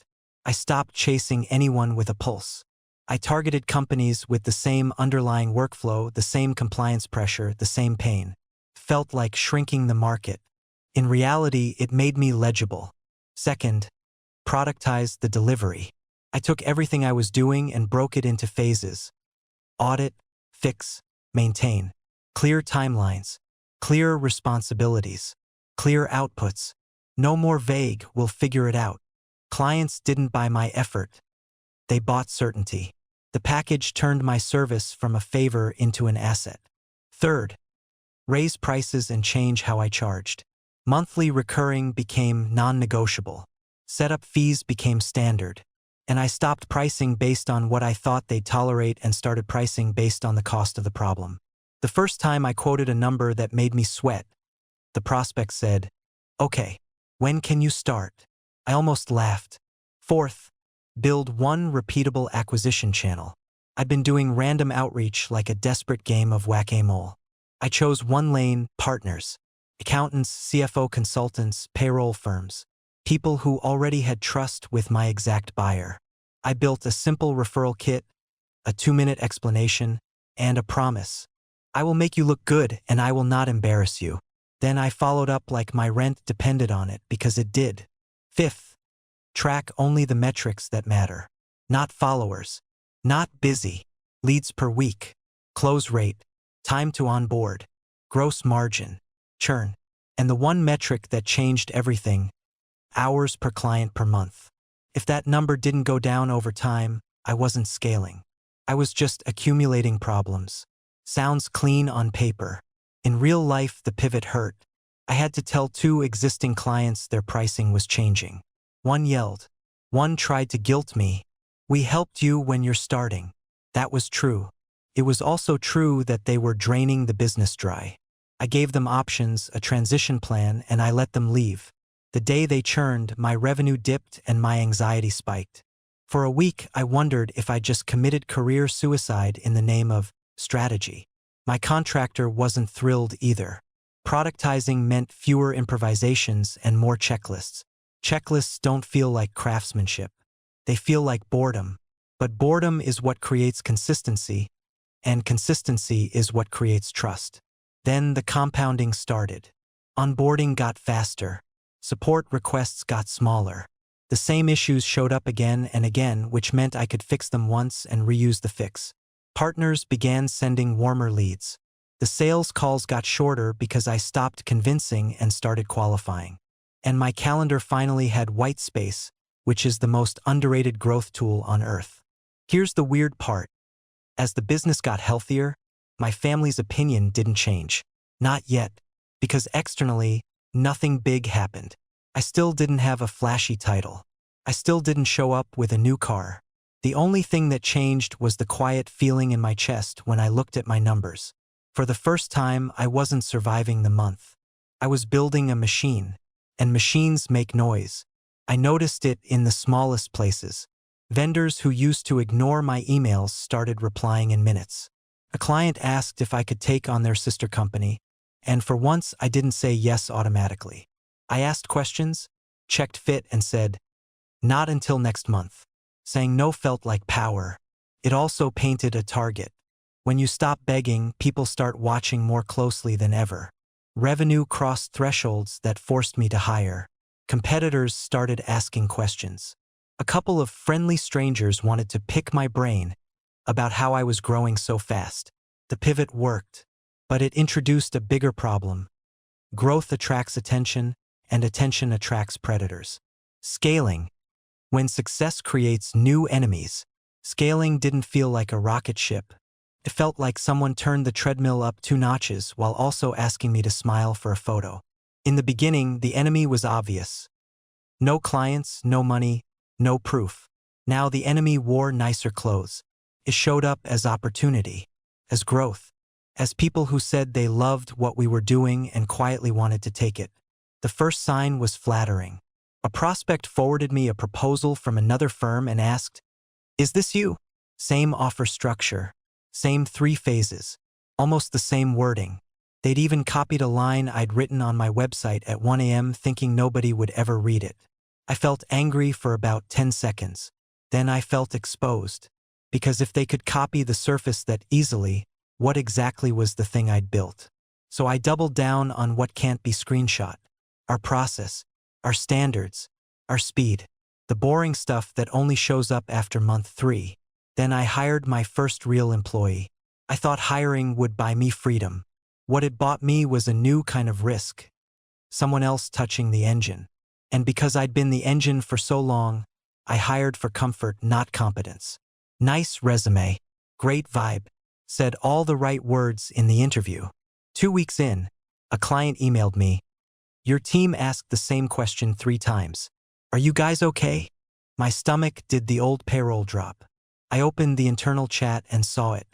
I stopped chasing anyone with a pulse. I targeted companies with the same underlying workflow, the same compliance pressure, the same pain. Felt like shrinking the market. In reality, it made me legible. Second, productize the delivery. I took everything I was doing and broke it into phases. Audit, fix, maintain. Clear timelines. Clear responsibilities. Clear outputs. No more vague, we'll figure it out. Clients didn't buy my effort. They bought certainty. The package turned my service from a favor into an asset. Third, raise prices and change how I charged. Monthly recurring became non-negotiable. Setup fees became standard. And I stopped pricing based on what I thought they'd tolerate and started pricing based on the cost of the problem. The first time I quoted a number that made me sweat, the prospect said, "Okay, when can you start?" I almost laughed. Fourth, build one repeatable acquisition channel. I'd been doing random outreach like a desperate game of whack-a-mole. I chose one lane: partners, accountants, CFO consultants, payroll firms, people who already had trust with my exact buyer. I built a simple referral kit, a 2-minute explanation, and a promise. I will make you look good and I will not embarrass you. Then I followed up like my rent depended on it, because it did. Fifth, track only the metrics that matter. Not followers. Not busy. Leads per week. Close rate. Time to onboard. Gross margin. Churn. And the one metric that changed everything: hours per client per month. If that number didn't go down over time, I wasn't scaling. I was just accumulating problems. Sounds clean on paper. In real life, the pivot hurt. I had to tell 2 existing clients their pricing was changing. One yelled. One tried to guilt me. "We helped you when you're starting." That was true. It was also true that they were draining the business dry. I gave them options, a transition plan, and I let them leave. The day they churned, my revenue dipped and my anxiety spiked. For a week, I wondered if I just committed career suicide in the name of strategy. My contractor wasn't thrilled either. Productizing meant fewer improvisations and more checklists. Checklists don't feel like craftsmanship. They feel like boredom. But boredom is what creates consistency, and consistency is what creates trust. Then the compounding started. Onboarding got faster. Support requests got smaller. The same issues showed up again and again, which meant I could fix them once and reuse the fix. Partners began sending warmer leads. The sales calls got shorter because I stopped convincing and started qualifying. And my calendar finally had white space, which is the most underrated growth tool on earth. Here's the weird part. As the business got healthier, my family's opinion didn't change. Not yet, because externally, nothing big happened. I still didn't have a flashy title. I still didn't show up with a new car. The only thing that changed was the quiet feeling in my chest when I looked at my numbers. For the first time, I wasn't surviving the month. I was building a machine, and machines make noise. I noticed it in the smallest places. Vendors who used to ignore my emails started replying in minutes. A client asked if I could take on their sister company, and for once I didn't say yes automatically. I asked questions, checked fit, and said, "Not until next month." Saying no felt like power. It also painted a target. When you stop begging, people start watching more closely than ever. Revenue crossed thresholds that forced me to hire. Competitors started asking questions. A couple of friendly strangers wanted to pick my brain about how I was growing so fast. The pivot worked, but it introduced a bigger problem. Growth attracts attention, and attention attracts predators. Scaling. When success creates new enemies, scaling didn't feel like a rocket ship. It felt like someone turned the treadmill up 2 notches while also asking me to smile for a photo. In the beginning, the enemy was obvious. No clients, no money, no proof. Now the enemy wore nicer clothes. It showed up as opportunity, as growth, as people who said they loved what we were doing and quietly wanted to take it. The first sign was flattering. A prospect forwarded me a proposal from another firm and asked, "Is this you?" Same offer structure, Same 3 phases. Almost the same wording. They'd even copied a line I'd written on my website at 1 a.m. thinking nobody would ever read it. I felt angry for about 10 seconds. Then I felt exposed. Because if they could copy the surface that easily, what exactly was the thing I'd built? So I doubled down on what can't be screenshot. Our process, our standards, our speed. The boring stuff that only shows up after month 3. Then I hired my first real employee. I thought hiring would buy me freedom. What it bought me was a new kind of risk. Someone else touching the engine. And because I'd been the engine for so long, I hired for comfort, not competence. Nice resume, great vibe, said all the right words in the interview. 2 weeks in, a client emailed me. Your team asked the same question 3 times. Are you guys okay? My stomach did the old payroll drop. I opened the internal chat and saw it.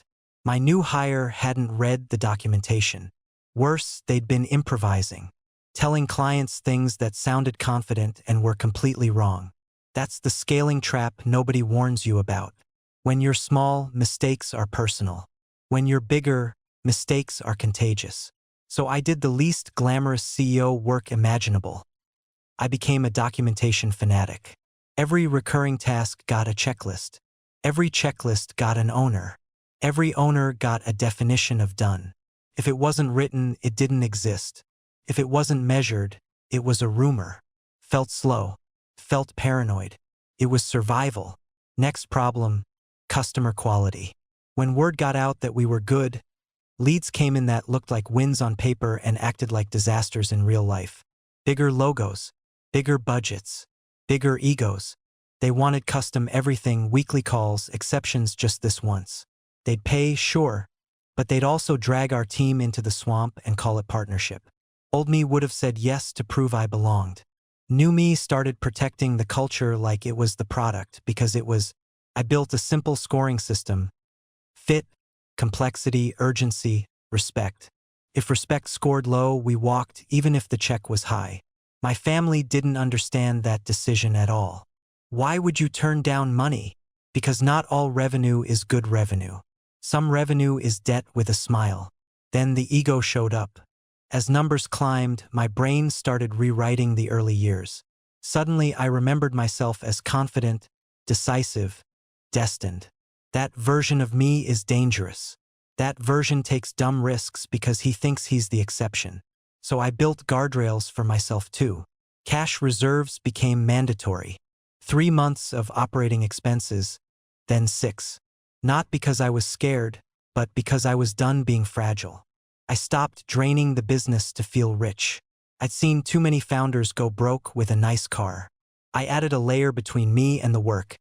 My new hire hadn't read the documentation. Worse, they'd been improvising, telling clients things that sounded confident and were completely wrong. That's the scaling trap nobody warns you about. When you're small, mistakes are personal. When you're bigger, mistakes are contagious. So I did the least glamorous CEO work imaginable. I became a documentation fanatic. Every recurring task got a checklist. Every checklist got an owner. Every owner got a definition of done. If it wasn't written, it didn't exist. If it wasn't measured, it was a rumor. Felt slow. Felt paranoid. It was survival. Next problem, customer quality. When word got out that we were good, leads came in that looked like wins on paper and acted like disasters in real life. Bigger logos, bigger budgets, bigger egos. They wanted custom everything, weekly calls, exceptions just this once. They'd pay, sure, but they'd also drag our team into the swamp and call it partnership. Old me would have said yes to prove I belonged. New me started protecting the culture like it was the product because it was. I built a simple scoring system. Fit, complexity, urgency, respect. If respect scored low, we walked even if the check was high. My family didn't understand that decision at all. Why would you turn down money? Because not all revenue is good revenue. Some revenue is debt with a smile. Then the ego showed up. As numbers climbed, my brain started rewriting the early years. Suddenly, I remembered myself as confident, decisive, destined. That version of me is dangerous. That version takes dumb risks because he thinks he's the exception. So I built guardrails for myself too. Cash reserves became mandatory. 3 months of operating expenses, then 6. Not because I was scared, but because I was done being fragile. I stopped draining the business to feel rich. I'd seen too many founders go broke with a nice car. I added a layer between me and the work.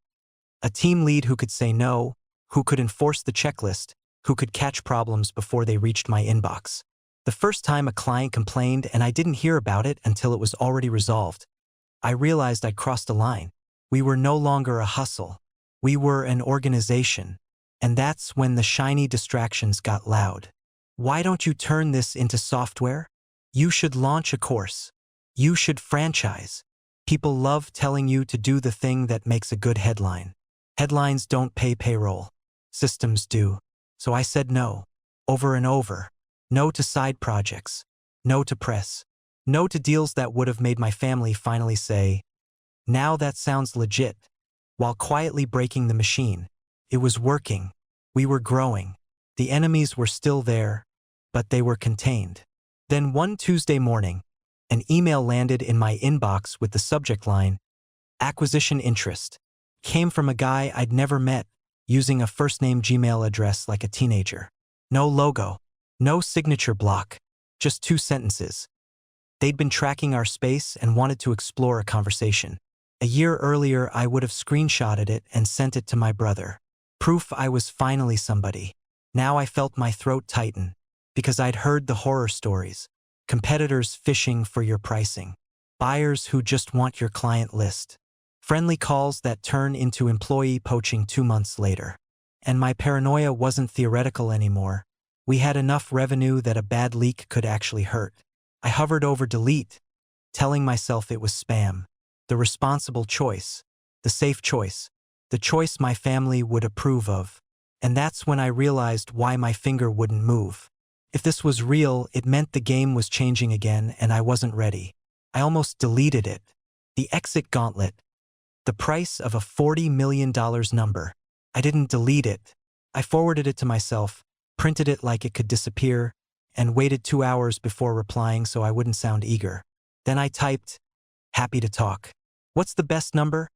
A team lead who could say no, who could enforce the checklist, who could catch problems before they reached my inbox. The first time a client complained and I didn't hear about it until it was already resolved, I realized I'd crossed a line. We were no longer a hustle. We were an organization. And that's when the shiny distractions got loud. Why don't you turn this into software? You should launch a course. You should franchise. People love telling you to do the thing that makes a good headline. Headlines don't pay payroll. Systems do. So I said no. Over and over. No to side projects. No to press. No to deals that would have made my family finally say, now that sounds legit. While quietly breaking the machine. It was working. We were growing. The enemies were still there, but they were contained. Then one Tuesday morning, an email landed in my inbox with the subject line, acquisition interest. Came from a guy I'd never met, using a first-name Gmail address like a teenager. No logo. No signature block. Just 2 sentences. They'd been tracking our space and wanted to explore a conversation. A year earlier, I would have screenshotted it and sent it to my brother. Proof I was finally somebody. Now I felt my throat tighten, because I'd heard the horror stories. Competitors fishing for your pricing. Buyers who just want your client list. Friendly calls that turn into employee poaching 2 months later. And my paranoia wasn't theoretical anymore. We had enough revenue that a bad leak could actually hurt. I hovered over delete, telling myself it was spam. The responsible choice. The safe choice. The choice my family would approve of. And that's when I realized why my finger wouldn't move. If this was real, it meant the game was changing again and I wasn't ready. I almost deleted it. The exit gauntlet. The price of a $40 million number. I didn't delete it. I forwarded it to myself, printed it like it could disappear, and waited 2 hours before replying so I wouldn't sound eager. Then I typed, "Happy to talk. What's the best number?"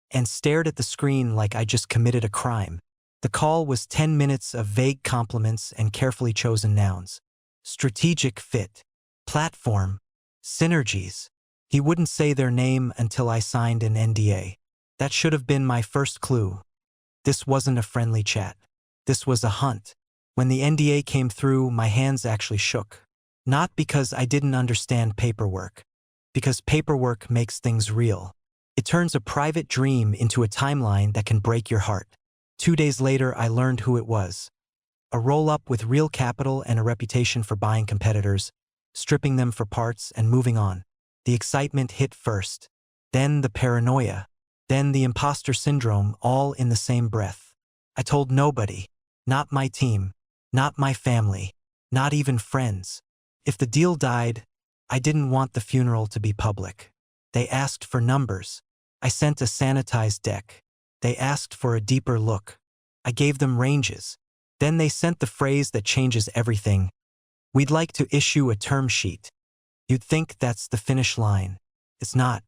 and stared at the screen like I just committed a crime. The call was 10 minutes of vague compliments and carefully chosen nouns. Strategic fit. Platform. Synergies. He wouldn't say their name until I signed an NDA. That should have been my first clue. This wasn't a friendly chat. This was a hunt. When the NDA came through, my hands actually shook. Not because I didn't understand paperwork. Because paperwork makes things real. It turns a private dream into a timeline that can break your heart. 2 days later, I learned who it was. A roll-up with real capital and a reputation for buying competitors, stripping them for parts and moving on. The excitement hit first. Then the paranoia. Then the imposter syndrome, all in the same breath. I told nobody. Not my team. Not my family. Not even friends. If the deal died, I didn't want the funeral to be public. They asked for numbers. I sent a sanitized deck. They asked for a deeper look. I gave them ranges. Then they sent the phrase that changes everything. "We'd like to issue a term sheet." You'd think that's the finish line. It's not.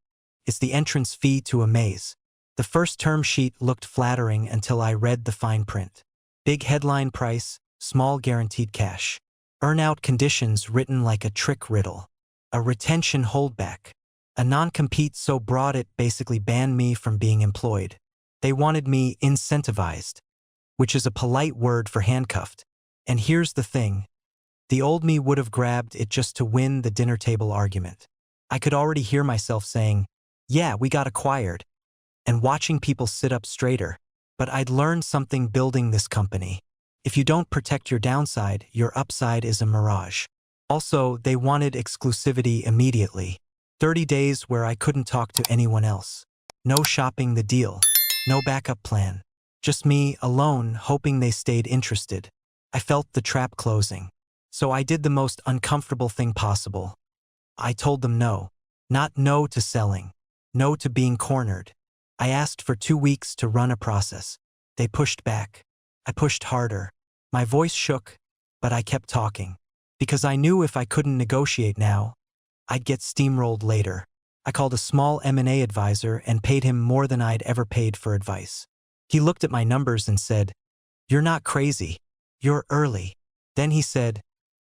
It's the entrance fee to a maze. The first term sheet looked flattering until I read the fine print. Big headline price, small guaranteed cash. Earn-out conditions written like a trick riddle. A retention holdback. A non-compete so broad it basically banned me from being employed. They wanted me incentivized, which is a polite word for handcuffed. And here's the thing. The old me would have grabbed it just to win the dinner table argument. I could already hear myself saying, "Yeah, we got acquired," and watching people sit up straighter. But I'd learned something building this company. If you don't protect your downside, your upside is a mirage. Also, they wanted exclusivity immediately. 30 days where I couldn't talk to anyone else. No shopping the deal. No backup plan. Just me, alone, hoping they stayed interested. I felt the trap closing. So I did the most uncomfortable thing possible. I told them no. Not no to selling. No to being cornered. I asked for 2 weeks to run a process. They pushed back. I pushed harder. My voice shook, but I kept talking. Because I knew if I couldn't negotiate now, I'd get steamrolled later. I called a small M&A advisor and paid him more than I'd ever paid for advice. He looked at my numbers and said, "You're not crazy. You're early." Then he said,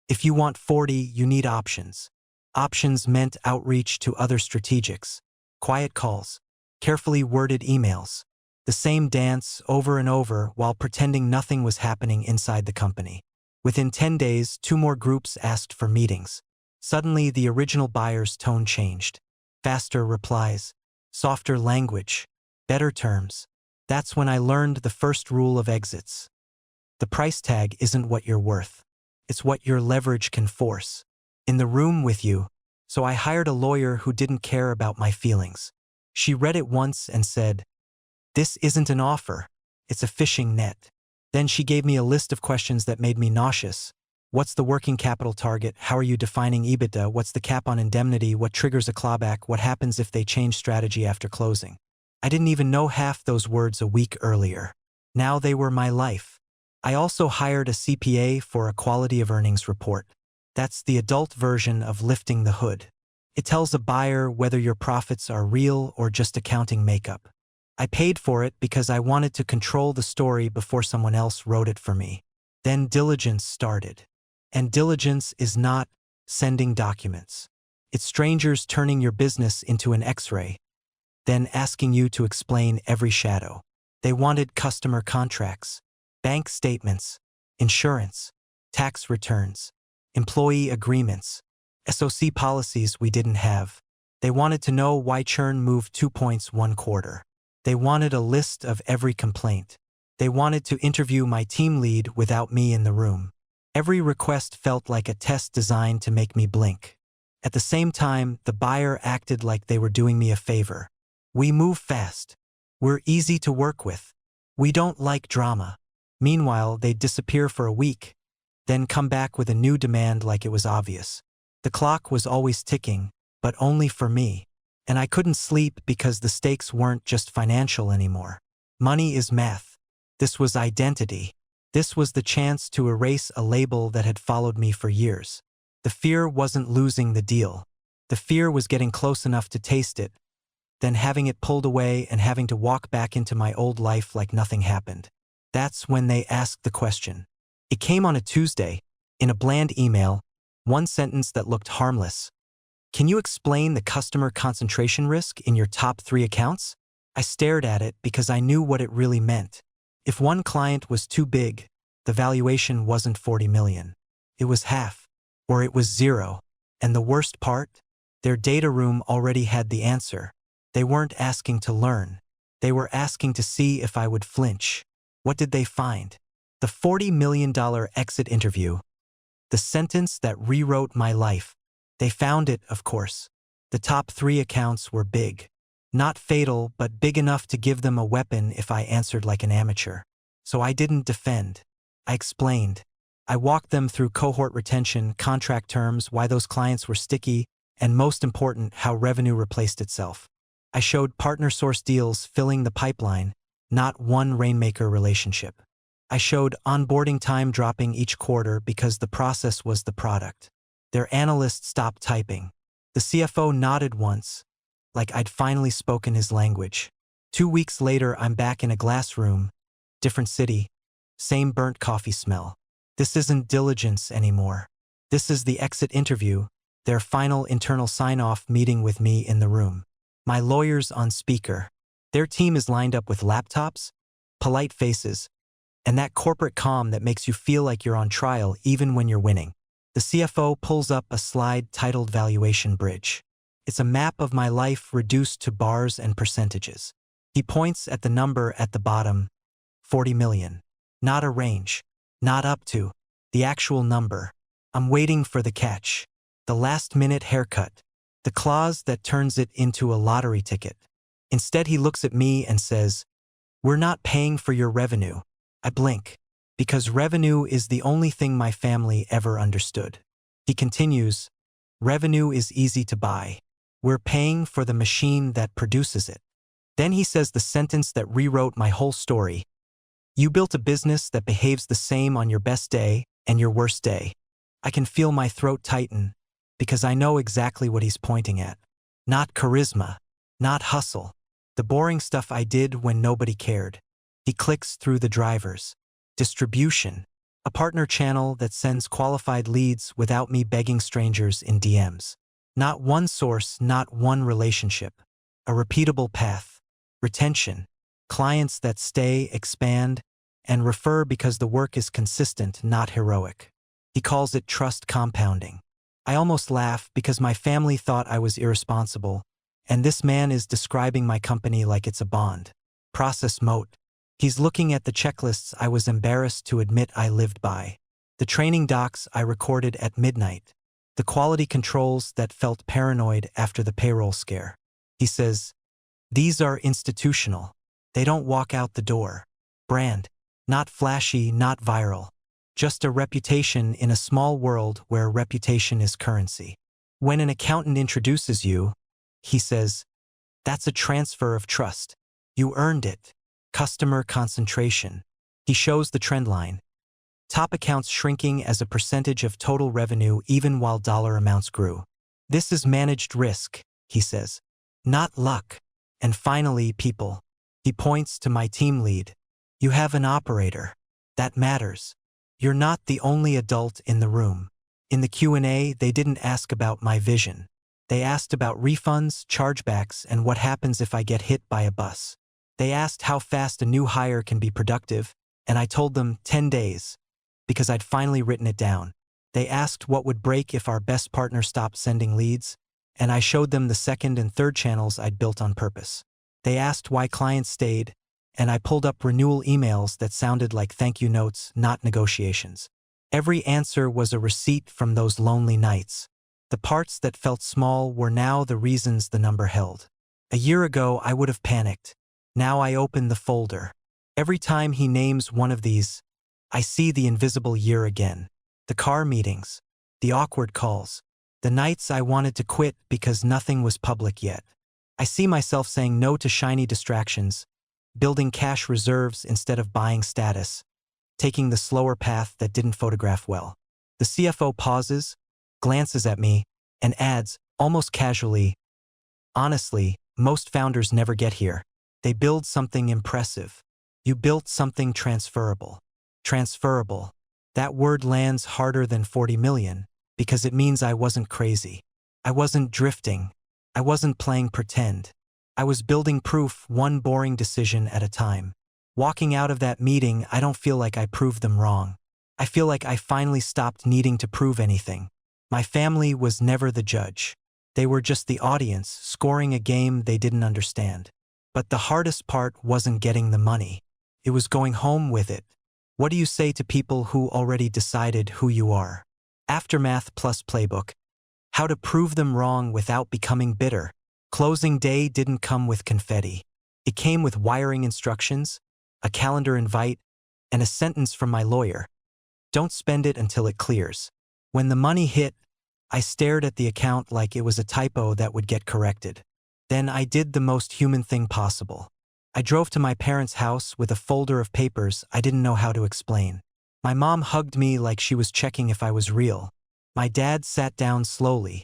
"If you want 40, you need options." Options meant outreach to other strategics. Quiet calls. Carefully worded emails. The same dance over and over while pretending nothing was happening inside the company. Within 10 days, 2 more groups asked for meetings. Suddenly, the original buyer's tone changed. Faster replies. Softer language. Better terms. That's when I learned the first rule of exits. The price tag isn't what you're worth. It's what your leverage can force. In the room with you. So I hired a lawyer who didn't care about my feelings. She read it once and said, "This isn't an offer. It's a fishing net." Then she gave me a list of questions that made me nauseous. What's the working capital target? How are you defining EBITDA? What's the cap on indemnity? What triggers a clawback? What happens if they change strategy after closing? I didn't even know half those words a week earlier. Now they were my life. I also hired a CPA for a quality of earnings report. That's the adult version of lifting the hood. It tells a buyer whether your profits are real or just accounting makeup. I paid for it because I wanted to control the story before someone else wrote it for me. Then diligence started. And diligence is not sending documents. It's strangers turning your business into an X-ray, then asking you to explain every shadow. They wanted customer contracts, bank statements, insurance, tax returns, employee agreements, SOC policies we didn't have. They wanted to know why churn moved 2 points 1 quarter. They wanted a list of every complaint. They wanted to interview my team lead without me in the room. Every request felt like a test designed to make me blink. At the same time, the buyer acted like they were doing me a favor. "We move fast. We're easy to work with. We don't like drama." Meanwhile, they'd disappear for a week, then come back with a new demand like it was obvious. The clock was always ticking, but only for me. And I couldn't sleep because the stakes weren't just financial anymore. Money is math. This was identity. This was the chance to erase a label that had followed me for years. The fear wasn't losing the deal. The fear was getting close enough to taste it, then having it pulled away and having to walk back into my old life like nothing happened. That's when they asked the question. It came on a Tuesday, in a bland email, one sentence that looked harmless. Can you explain the customer concentration risk in your top 3 accounts? I stared at it because I knew what it really meant. If one client was too big, the valuation wasn't 40 million. It was half, or it was 0. And the worst part? Their data room already had the answer. They weren't asking to learn. They were asking to see if I would flinch. What did they find? The $40 million exit interview. The sentence that rewrote my life. They found it, of course. The top 3 accounts were big. Not fatal, but big enough to give them a weapon if I answered like an amateur. So I didn't defend. I explained. I walked them through cohort retention, contract terms, why those clients were sticky, and most important, how revenue replaced itself. I showed partner-source deals filling the pipeline, not one rainmaker relationship. I showed onboarding time dropping each quarter because the process was the product. Their analyst stopped typing. The CFO nodded once, like I'd finally spoken his language. 2 weeks later, I'm back in a glass room, different city, same burnt coffee smell. This isn't diligence anymore. This is the exit interview, their final internal sign-off meeting with me in the room. My lawyer's on speaker. Their team is lined up with laptops, polite faces, and that corporate calm that makes you feel like you're on trial even when you're winning. The CFO pulls up a slide titled Valuation Bridge. It's a map of my life reduced to bars and percentages. He points at the number at the bottom, 40 million. Not a range. Not up to. The actual number. I'm waiting for the catch. The last-minute haircut. The clause that turns it into a lottery ticket. Instead, he looks at me and says, "We're not paying for your revenue." I blink, because revenue is the only thing my family ever understood. He continues, "Revenue is easy to buy. We're paying for the machine that produces it." Then he says the sentence that rewrote my whole story. "You built a business that behaves the same on your best day and your worst day." I can feel my throat tighten, because I know exactly what he's pointing at. Not charisma, not hustle. The boring stuff I did when nobody cared. He clicks through the drivers. Distribution. A partner channel that sends qualified leads without me begging strangers in DMs. Not one source, not one relationship. A repeatable path. Retention. Clients that stay, expand, and refer because the work is consistent, not heroic. He calls it trust compounding. I almost laugh because my family thought I was irresponsible, and this man is describing my company like it's a bond. Process moat. He's looking at the checklists I was embarrassed to admit I lived by. The training docs I recorded at midnight. The quality controls that felt paranoid after the payroll scare. He says, "These are institutional. They don't walk out the door. Brand. Not flashy, not viral. Just a reputation in a small world where reputation is currency. When an accountant introduces you," he says, "that's a transfer of trust. You earned it. Customer concentration." He shows the trend line. Top accounts shrinking as a percentage of total revenue even while dollar amounts grew. "This is managed risk," he says. "Not luck." And finally, people. He points to my team lead. "You have an operator. That matters. You're not the only adult in the room." In the Q&A, they didn't ask about my vision. They asked about refunds, chargebacks, and what happens if I get hit by a bus. They asked how fast a new hire can be productive, and I told them 10 days, because I'd finally written it down. They asked what would break if our best partner stopped sending leads, and I showed them the second and third channels I'd built on purpose. They asked why clients stayed, and I pulled up renewal emails that sounded like thank you notes, not negotiations. Every answer was a receipt from those lonely nights. The parts that felt small were now the reasons the number held. A year ago, I would have panicked. Now I open the folder. Every time he names one of these, I see the invisible year again. The car meetings, the awkward calls, the nights I wanted to quit because nothing was public yet. I see myself saying no to shiny distractions, building cash reserves instead of buying status, taking the slower path that didn't photograph well. The CFO pauses, glances at me, and adds, almost casually, honestly, most founders never get here. They build something impressive. You built something transferable. Transferable. That word lands harder than 40 million because it means I wasn't crazy. I wasn't drifting. I wasn't playing pretend. I was building proof one boring decision at a time. Walking out of that meeting, I don't feel like I proved them wrong. I feel like I finally stopped needing to prove anything. My family was never the judge. They were just the audience, scoring a game they didn't understand. But the hardest part wasn't getting the money. It was going home with it. What do you say to people who already decided who you are? Aftermath plus playbook. How to prove them wrong without becoming bitter. Closing day didn't come with confetti. It came with wiring instructions, a calendar invite, and a sentence from my lawyer. Don't spend it until it clears. When the money hit, I stared at the account like it was a typo that would get corrected. Then I did the most human thing possible. I drove to my parents' house with a folder of papers I didn't know how to explain. My mom hugged me like she was checking if I was real. My dad sat down slowly,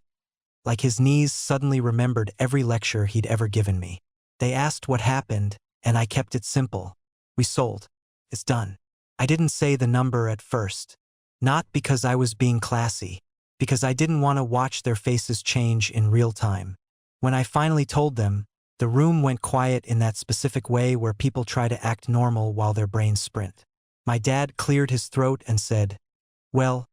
like his knees suddenly remembered every lecture he'd ever given me. They asked what happened, and I kept it simple. We sold. It's done. I didn't say the number at first. Not because I was being classy, because I didn't want to watch their faces change in real time. When I finally told them, the room went quiet in that specific way where people try to act normal while their brains sprint. My dad cleared his throat and said, "Well,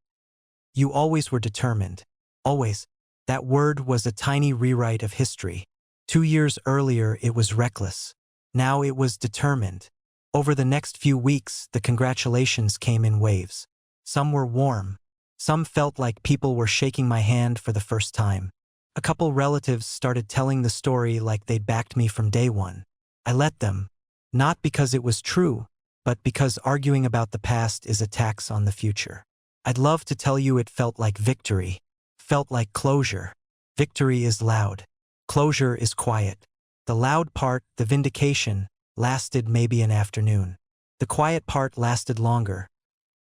you always were determined. Always." That word was a tiny rewrite of history. 2 years earlier, it was reckless. Now it was determined. Over the next few weeks, the congratulations came in waves. Some were warm. Some felt like people were shaking my hand for the first time. A couple relatives started telling the story like they'd backed me from day one. I let them, not because it was true, but because arguing about the past is a tax on the future. I'd love to tell you it felt like victory, felt like closure. Victory is loud. Closure is quiet. The loud part, the vindication, lasted maybe an afternoon. The quiet part lasted longer.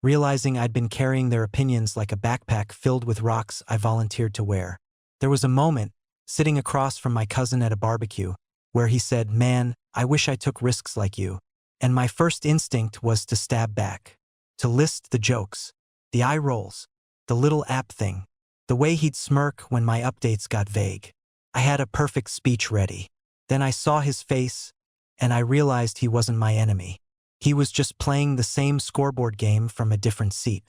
Realizing I'd been carrying their opinions like a backpack filled with rocks I volunteered to wear. There was a moment, sitting across from my cousin at a barbecue, where he said, "Man, I wish I took risks like you." And my first instinct was to stab back. To list the jokes, the eye rolls, the little app thing, the way he'd smirk when my updates got vague. I had a perfect speech ready. Then I saw his face, and I realized he wasn't my enemy. He was just playing the same scoreboard game from a different seat.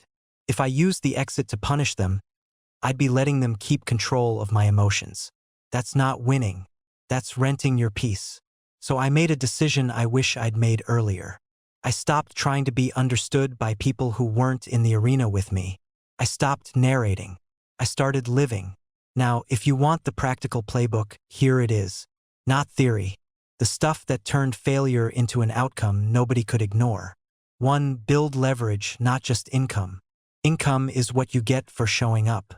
If I used the exit to punish them, I'd be letting them keep control of my emotions. That's not winning. That's renting your peace. So I made a decision I wish I'd made earlier. I stopped trying to be understood by people who weren't in the arena with me. I stopped narrating. I started living. Now, if you want the practical playbook, here it is. Not theory. The stuff that turned failure into an outcome nobody could ignore. 1. Build leverage, not just income. Income is what you get for showing up.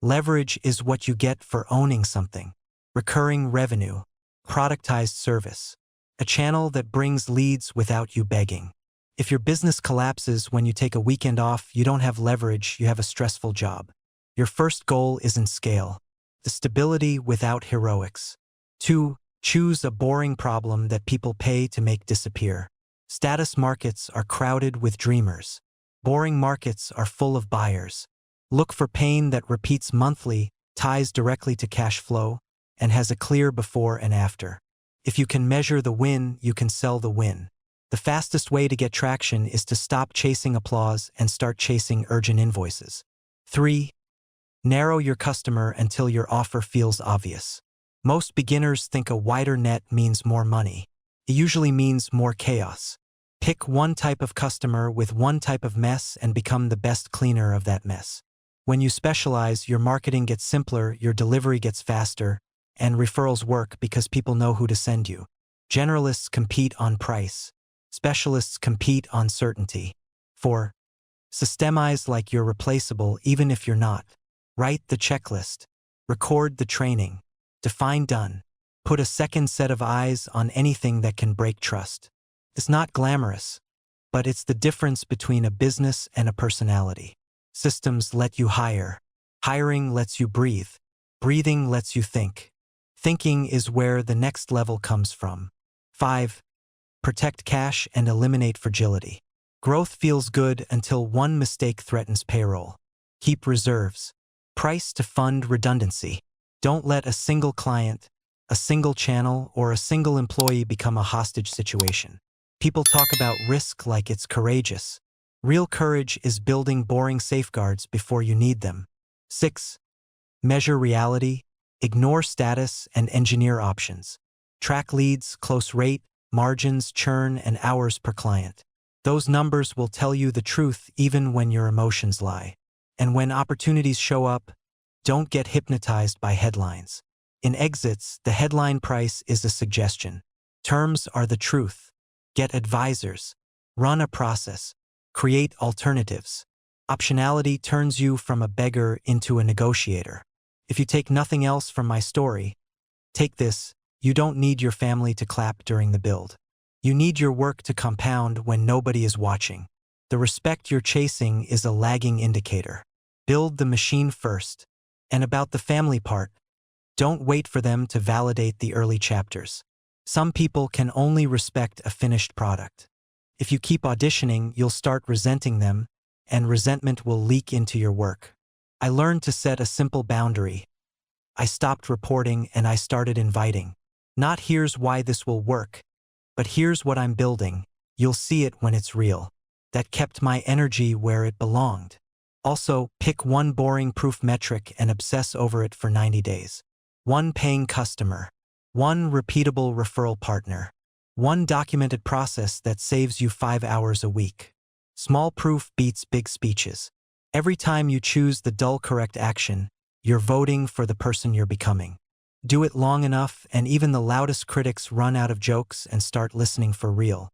Leverage is what you get for owning something. Recurring revenue. Productized service. A channel that brings leads without you begging. If your business collapses when you take a weekend off, you don't have leverage, you have a stressful job. Your first goal isn't scale. The stability without heroics. 2. Choose a boring problem that people pay to make disappear. Status markets are crowded with dreamers. Boring markets are full of buyers. Look for pain that repeats monthly, ties directly to cash flow, and has a clear before and after. If you can measure the win, you can sell the win. The fastest way to get traction is to stop chasing applause and start chasing urgent invoices. 3. Narrow your customer until your offer feels obvious. Most beginners think a wider net means more money. It usually means more chaos. Pick one type of customer with one type of mess and become the best cleaner of that mess. When you specialize, your marketing gets simpler, your delivery gets faster, and referrals work because people know who to send you. Generalists compete on price. Specialists compete on certainty. 4. Systemize like you're replaceable even if you're not. Write the checklist. Record the training. Define done. Put a second set of eyes on anything that can break trust. It's not glamorous, but it's the difference between a business and a personality. Systems let you hire. Hiring lets you breathe. Breathing lets you think. Thinking is where the next level comes from. 5. Protect cash and eliminate fragility. Growth feels good until one mistake threatens payroll. Keep reserves. Price to fund redundancy. Don't let a single client, a single channel, or a single employee become a hostage situation. People talk about risk like it's courageous. Real courage is building boring safeguards before you need them. 6. Measure reality. Ignore status and engineer options. Track leads, close rate, margins, churn, and hours per client. Those numbers will tell you the truth even when your emotions lie. And when opportunities show up, don't get hypnotized by headlines. In exits, the headline price is a suggestion. Terms are the truth. Get advisors. Run a process. Create alternatives. Optionality turns you from a beggar into a negotiator. If you take nothing else from my story, take this: you don't need your family to clap during the build. You need your work to compound when nobody is watching. The respect you're chasing is a lagging indicator. Build the machine first. And about the family part, don't wait for them to validate the early chapters. Some people can only respect a finished product. If you keep auditioning, you'll start resenting them, and resentment will leak into your work. I learned to set a simple boundary. I stopped reporting and I started inviting. Not "here's why this will work," but "here's what I'm building. You'll see it when it's real." That kept my energy where it belonged. Also, pick one boring proof metric and obsess over it for 90 days. One paying customer. One repeatable referral partner. One documented process that saves you 5 hours a week. Small proof beats big speeches. Every time you choose the dull correct action, you're voting for the person you're becoming. Do it long enough and even the loudest critics run out of jokes and start listening for real.